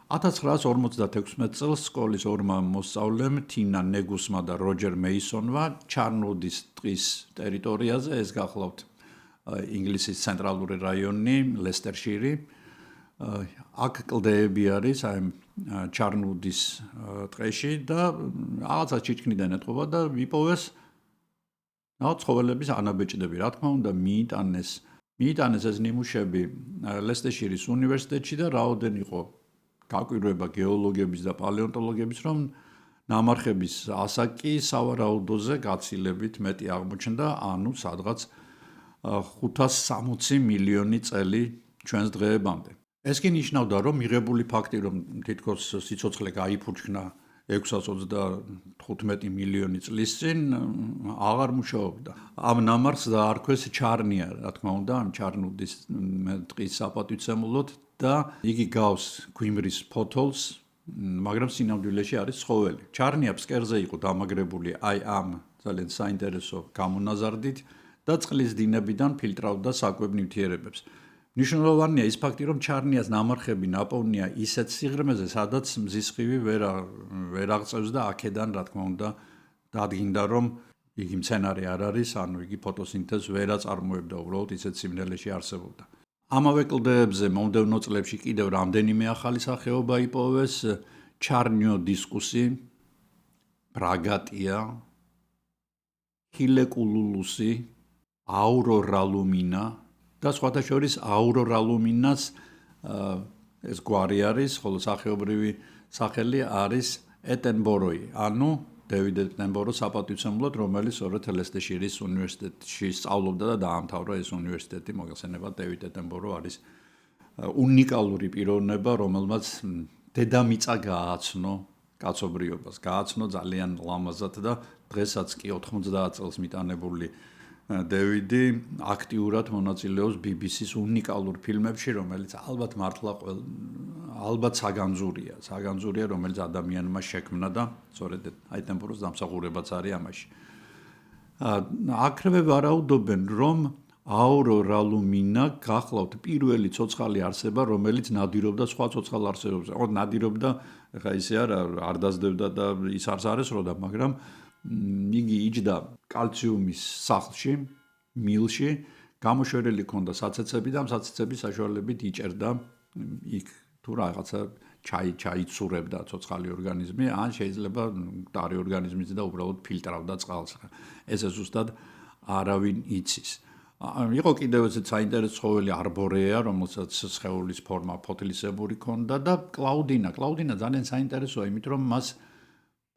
1956 წელს სკოლის ორმა მოსწავლემ, თინა ნეგუსმა და როჯერ მეისონმა, ჩარნუდის ტყის ტერიტორიაზე, ეს გახლავთ ინგლისის ცენტრალური რაიონი, ლესტერშირი, აქ კლდეები არის აი ჩარნუდის ტყეში და რაღაცა ჩიჩქნიდან ეტყობა და იპოვეს ცხოველების ანაბეჭდები. რა თქმა უნდა, მიიტანეს ეს ნიმუშები ლესტერშირის უნივერსიტეტში და რაოდენ იყო გაკვირვება გეოლოგების და პალეონტოლოგების, რომ ნამარხების ასაკი სავარაუდოზე გაცილებით მეტი აღმოჩნდა, ანუ სადღაც 560 მილიონი წელი ჩვენს დღეებამდე. ეს კი ნიშნავდა, რომ მიღებული ფაქტი, რომ თითქოს სიცოცხლე გაიფურჩქნა 635 მილიონი წლის წინ, აღარ მუშაობდა. ამ ნამარხს დაარქვეს ჩარნია, რა თქმა უნდა, ამ ჩარნუდის ტყის საპატივცემულოდ და იგი გავს გვიმრის ფოთოლს, მაგრამ სინამდვილეში არის ცხოველი. ჩარნია ფსკერზე იყო დამაგრებული აი ამ ძალიან საინტერესო გამონაზარდით და წყლის დინებიდან ფილტრავდა საკვებ ნივთიერებებს. მნიშვნელოვანია ის ფაქტი, რომ ჩარნიას ნამარხები ნაპოვნია ისეთ სიღრმეზე, სადაც მზის სხივი ვერ აღწევს და აქედან, რა თქმა უნდა, დადგინდა, რომ იგი მცენარე არ არის, ანუ იგი ფოტოსინთეზს ვერ აწარმოებდა, უბრალოდ ისეთ სიმდელეში არსებობდა. ამავე კლდეებზე მომდევნო წლებში კიდევ რამდენიმე ახალი სახეობა იპოვეს, ჩარნიო დისკუსი, ბრაგატია, ჰილეკულულუსი, აურორალუმინა და სხვათა შორის აურორალუმინას ეს გვარი არის, ხოლო სახეობრივი სახელი არის ეტენბოროი, ანუ დევიდ ეტენბოროს საპატივცემულოდ, რომელიც სწორედ ლესტერშირის უნივერსიტეტში სწავლობდა და დაამთავრა ეს უნივერსიტეტი, მოგეხსენებათ, დევიდ ეტენბორო არის უნიკალური პიროვნება, რომელმაც დედამიწა გააცნო კაცობრიობას, გააცნო ძალიან ლამაზად და დღესაც კი 90 წელს მიტანებული დევიდი აქტიურად მონაწილეობს BBC-ს უნიკალურ ფილმებში, რომელიც ალბათ მართლა ალბათ საგანძურია, რომელიც ადამიანმა შექმნა და სწორედ ეტენბოროს დამსახურებაც არის ამაში. აქრევე ვარაუდობენ, რომ აურორალუმინა გახლავთ პირველი ცოცხალი არსება, რომელიც ნადირობდა სხვა ცოცხალ არსებებზე. ნადირობდა, ეხლა ისე არ დაძდებდა და ის არც არ ესროდა, მაგრამ იგი იჯდა კალციუმის სახლში, მილში, გამოშვერილი ჰქონდა საცეცები და ამ საცეცების საშუალებით იჭერდა იქ თუ რაღაცა ჩაიცურებდა ცოცხალი ორგანიზმი, ან შეიძლება მკვდარი ორგანიზმიც და უბრალოდ ფილტრავდა წყალს. ეს ზუსტად არავინ იცის. იყო კიდევ ესეც საინტერესო ცხოველი არბორეა, რომელსაც სხეულის ფორმა ფოთლისებური ჰქონდა და კლაუდინა ძალიან საინტერესოა, იმით რომ მას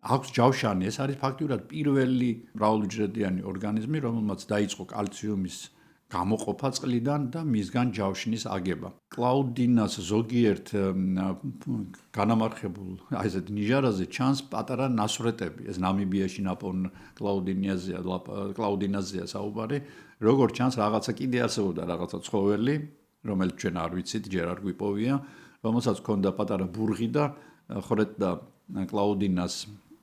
აქვს ჯავშანი, ეს არის ფაქტიურად პირველი მრავალუჯრედიანი ორგანიზმი, რომელმაც დაიწყო კალციუმის გამოყოფა წყლიდან და მისგან ჯავშნის აგება. კლაუდინას ზოგიერთ განამარხებულ აი ესეთ ნიჟარაზე ჩანს პატარა ნასვრეტები. ეს ნამიბიაში ნაპოვნ კლაუდინაზეა საუბარი. როგორც ჩანს, რაღაცა კიდე არსებობდა, რაღაცა ცხოველი, რომელიც ჩვენ არ ვიცით, ჯერ არ გვიპოვია, რომელსაც ჰქონდა პატარა ბურღი და ხვრეტდა კლაუდინას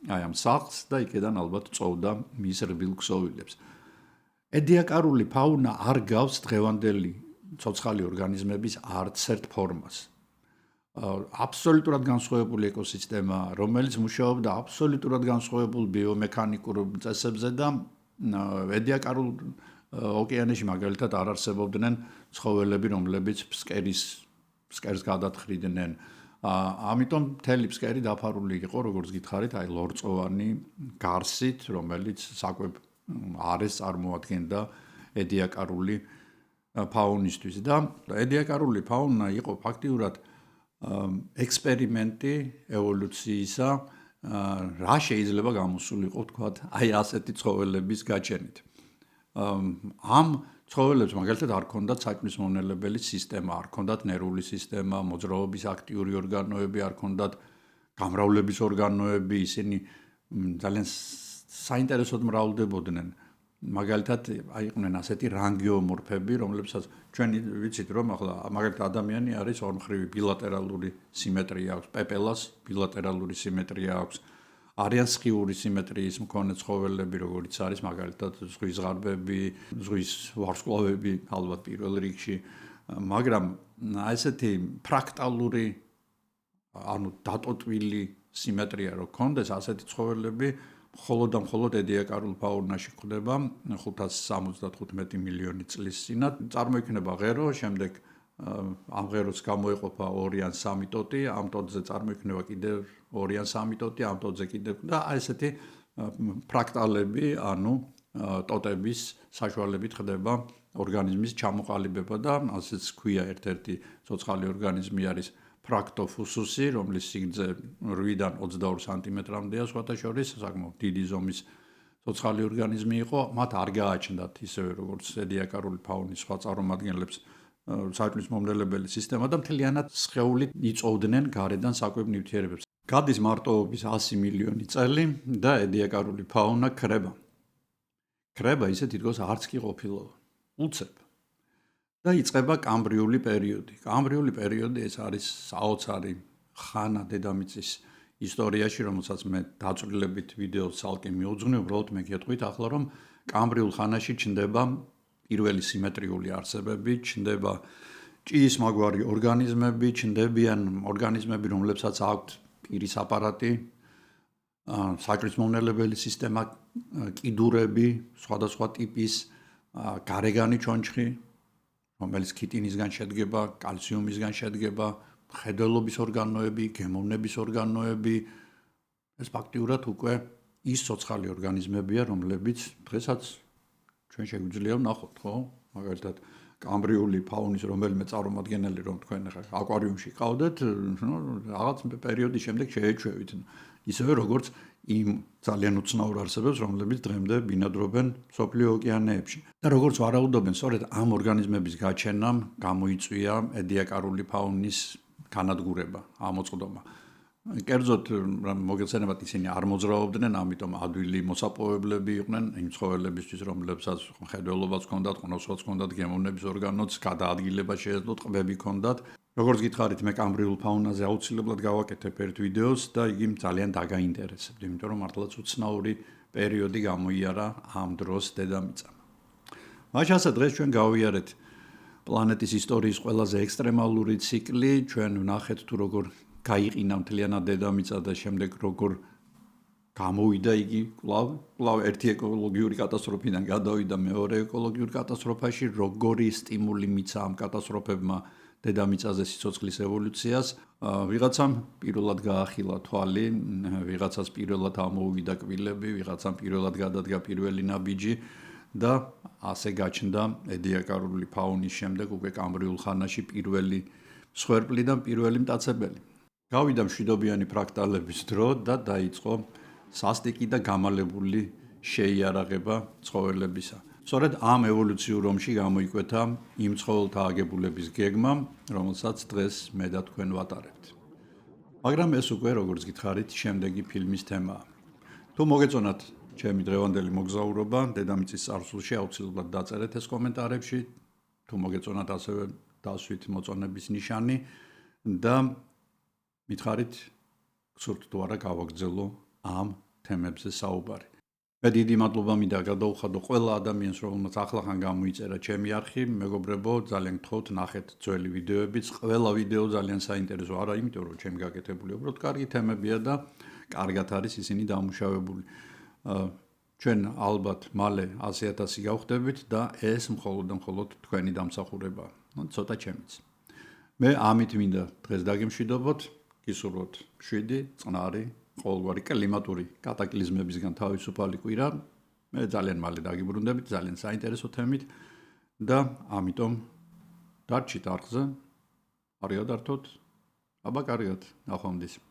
აი ამ სახლს და იქედან ალბათ წოვდა მის რბილ ქსოვილებს. ედიაკარული ფაუნა არ გავს დღევანდელი ცოცხალი ორგანიზმების არც ერთ ფორმას. აბსოლუტურად განსხვავებული ეკოსისტემა, რომელიც მუშაობდა აბსოლუტურად განსხვავებულ ბიომექანიკურ წესებზე და ედიაკარულ ოკეანეში მაგალითად არ არსებობდნენ ცხოველები, რომლებიც ფსკერს გადათხრიდნენ. ამიტომ მთელი ფსკერი დაფარული იყო, როგორც გითხარით, აი ლორწოვანი გარსით, რომელიც საკვებ არეს წარმოადგენდა ედიაკარული ფაუნისთვის და ედიაკარული ფაუნა იყო ფაქტიურად ექსპერიმენტი ევოლუციისა, რა შეიძლება გამოსულიყო, თქვათ, აი ასეთი ცხოველების გაჩენით. ამ ცხოველებს მაგალითად არ ქონდათ საჭმლის-მომნელებელი სისტემა, არ ქონდათ ნერვული სისტემა, მოძრაობის აქტიური ორგანოები, არ ქონდათ გამრავლების ორგანოები, ისინი ძალიან საინტერესოდ მრავლდებოდნენ. მაგალითად, იყვნენ ასეთი რანგიომორფები, რომლებსაც ჩვენ ვიცით, რომ ახლა მაგალითად ადამიანი არის ორმხრივი ბილატერალური სიმეტრია აქვს, პეპელას ბილატერალური სიმეტრია აქვს. არიან სხიური სიმეტრიის მქონე ცხოველები, როგორიც არის მაგალითად ზღვის ზღარბები, ზღვის ვარსკვლავები, ალბათ პირველ რიგში, მაგრამ ესეთი ფრაქტალური, ანუ დატოტვილი სიმეტრია რო ქონდეს, ასეთი ცხოველები მხოლოდ და მხოლოდ ედიაკარულ ფაუნაში გვხვდება 575 მილიონი წლის წინათ. წარმოიქმნება ღერო, შემდეგ ამ ღეროს გამოეყოფა 2 ან 3 ტოტი, ამ ტოტზე წარმოიქმნება კიდევ 2 ან 3 ტოტი, ამ ტოტზე კიდევ და ესეთი ფრაქტალები, ანუ ტოტების საშუალებით ხდება ორგანიზმის ჩამოყალიბება და ასეც ქვია ერთ-ერთი ცოცხალი ორგანიზმი არის ფრაქტოფუსუსი, რომლის სიგრძე 8-დან 22 სანტიმეტრამდეა, სხვათა შორის საკმაოდ დიდი ზომის ცოცხალი ორგანიზმი იყო, მათ არ გააჩნდათ ისევე როგორც ედიაკარული ფაუნის სხვა წარმომადგენლებს საჭმლის-მომნელებელი სისტემა და მთლიანად სხეულით იწოვდნენ გარედან საკვებ ნივთიერებებს. გადის მარტოობის 100 მილიონი წელი და ედიაკარული ფაუნა ქრება. ქრება ისე თითქოს არც კი ყოფილა. უცებ. და იწყება კამბრიული პერიოდი. კამბრიული პერიოდი ეს არის საოცარი ხანა დედამიწის ისტორიაში, რომელსაც მე დაწვრილებით ვიდეოს ცალკე მივუძღვნე, უბრალოდ მე გეტყვით ახლა, რომ კამბრიულ ხანაში ჩნდება პირველი სიმეტრიული არსებები, ჩნდება ჭიის მაგვარი ორგანიზმები, ჩნდებიან ორგანიზმები, რომლებსაც აქვთ პირის აპარატი, საჭმლის-მომნელებელი სისტემა, კიდურები, სხვადასხვა ტიპის გარეგანი ჩონჩხი, რომელიც ქიტინისგან შედგება, კალციუმისგან შედგება, მხედველობის ორგანოები, გემოვნების ორგანოები, ეს ფაქტიურად უკვე ის ცოცხალი ორგანიზმებია, რომლებიც დღესაც ჩვენ შეგვიძლია ვნახოთ, ხო? მაგალითად, კამბრიული ფაუნის რომელიმე წარმომადგენელი, რომ თქვენ ახლა აკვარიუმში ყავდეთ, რაღაც პერიოდის შემდეგ შეეჩვევით. ისევე როგორც იმ ძალიან უცნაურ არსებებს, რომლებიც დღემდე ბინადრობენ მსოფლიო ოკეანეებში. და როგორც ვარაუდობენ, სწორედ ამ ორგანიზმების გაჩენამ გამოიწვია ედიაკარული ფაუნის განადგურება, ამოწყდომა. კერძოდ, მოგეცემათ ისინი არ მოძრაობდნენ, ამიტომ ადვილი მოსაპოვებლები იყვნენ იმ ცხოველებისთვის, რომლებსაც მხედველობაც ჰქონდათ, ყნოსვაც ჰქონდათ, გემოვნების ორგანოც, გადაადგილება შეეძლოთ, ყბები ჰქონდათ. როგორც გითხარით, მე კამბრიულ ფაუნაზე აუცილებლად გავაკეთებ ერთ ვიდეოს და იგი ძალიან დაგაინტერესებთ, იმიტომ რომ მართლაც უცნაური პერიოდი გამოიარა ამ დროს დედამიწამ. მაშასა დღეს ჩვენ გავიარეთ პლანეტის ისტორიის ყველაზე ექსტრემალური ციკლი, ჩვენ ვნახეთ თუ როგორ გაიყინა მთლიანად დედამიწა და შემდეგ როგორ გამოვიდა იგი კვლავ ერთი ეკოლოგიური კატასტროფიდან გადავიდა მეორე ეკოლოგიურ კატასტროფაში, როგორი სტიმული მიცა ამ კატასტროფებმა დედამიწაზე სიცოცხლის ევოლუციას. ვიღაცამ პირველად გაახილა თვალი, ვიღაცას პირველად ამოუვიდა კბილები, ვიღაცამ პირველად გადადგა პირველი ნაბიჯი და ასე გაჩნდა ედიაკარული ფაუნის შემდეგ უკვე კამბრიულ ხანაში პირველი მსხვერპლი და პირველი მტაცებელი. გავიდა მშვიდობიანი ფრაქტალების დრო და დაიწყო სასტიკი და გამალებული შეიარაღება ცხოველებისა. სწორედ ამ ევოლუციურ ომში გამოიკვეთა იმ ცხოველთა აგებულების გეგმა, რომელსაც დღეს მე და თქვენ ვატარებთ. მაგრამ ეს უკვე, როგორც გითხარით, შემდეგი ფილმის თემაა. თუ მოგეწონათ ჩემი დღევანდელი მოგზაურობა დედამიწის წარსულში, აუცილებლად დაწერეთ ეს კომენტარებში, თუ მოგეწონათ ასევე დასვით მოწონების ნიშანი და მითხარით გსურთ თუ არა გავაგრძელო ამ თემებზე საუბარი. მე დიდი მადლობა მინდა გადაუხადო ყველა ადამიანს, რომელმაც ახლახან გამოიწერა ჩემი არხი, მეგობრებო, ძალიან გთხოვთ ნახეთ ძველი ვიდეოებიც, ყველა ვიდეო ძალიან საინტერესო, არა იმიტომ რომ ჩემი გაკეთებული, უბრალოდ კარგი თემებია და კარგად არის ისინი დამუშავებული. ჩვენ ალბათ მალე 100,000 გავხდებით და ეს მხოლოდ და მხოლოდ თქვენი დამსახურებაა. ცოტა ჩემიც. მე ამით მინდა დღეს დაგემშვიდობოთ, გისურვოთ მშვიდი, წყნარი, ყოველგვარი კლიმატური კატაკლიზმებისგან თავისუფალი კვირა. მე ძალიან მალე დაგიბრუნდებით, ძალიან საინტერესო თემით და ამიტომ დარჩით არხზე. კარგად დართოთ. აბა კარგად, ნახვამდის.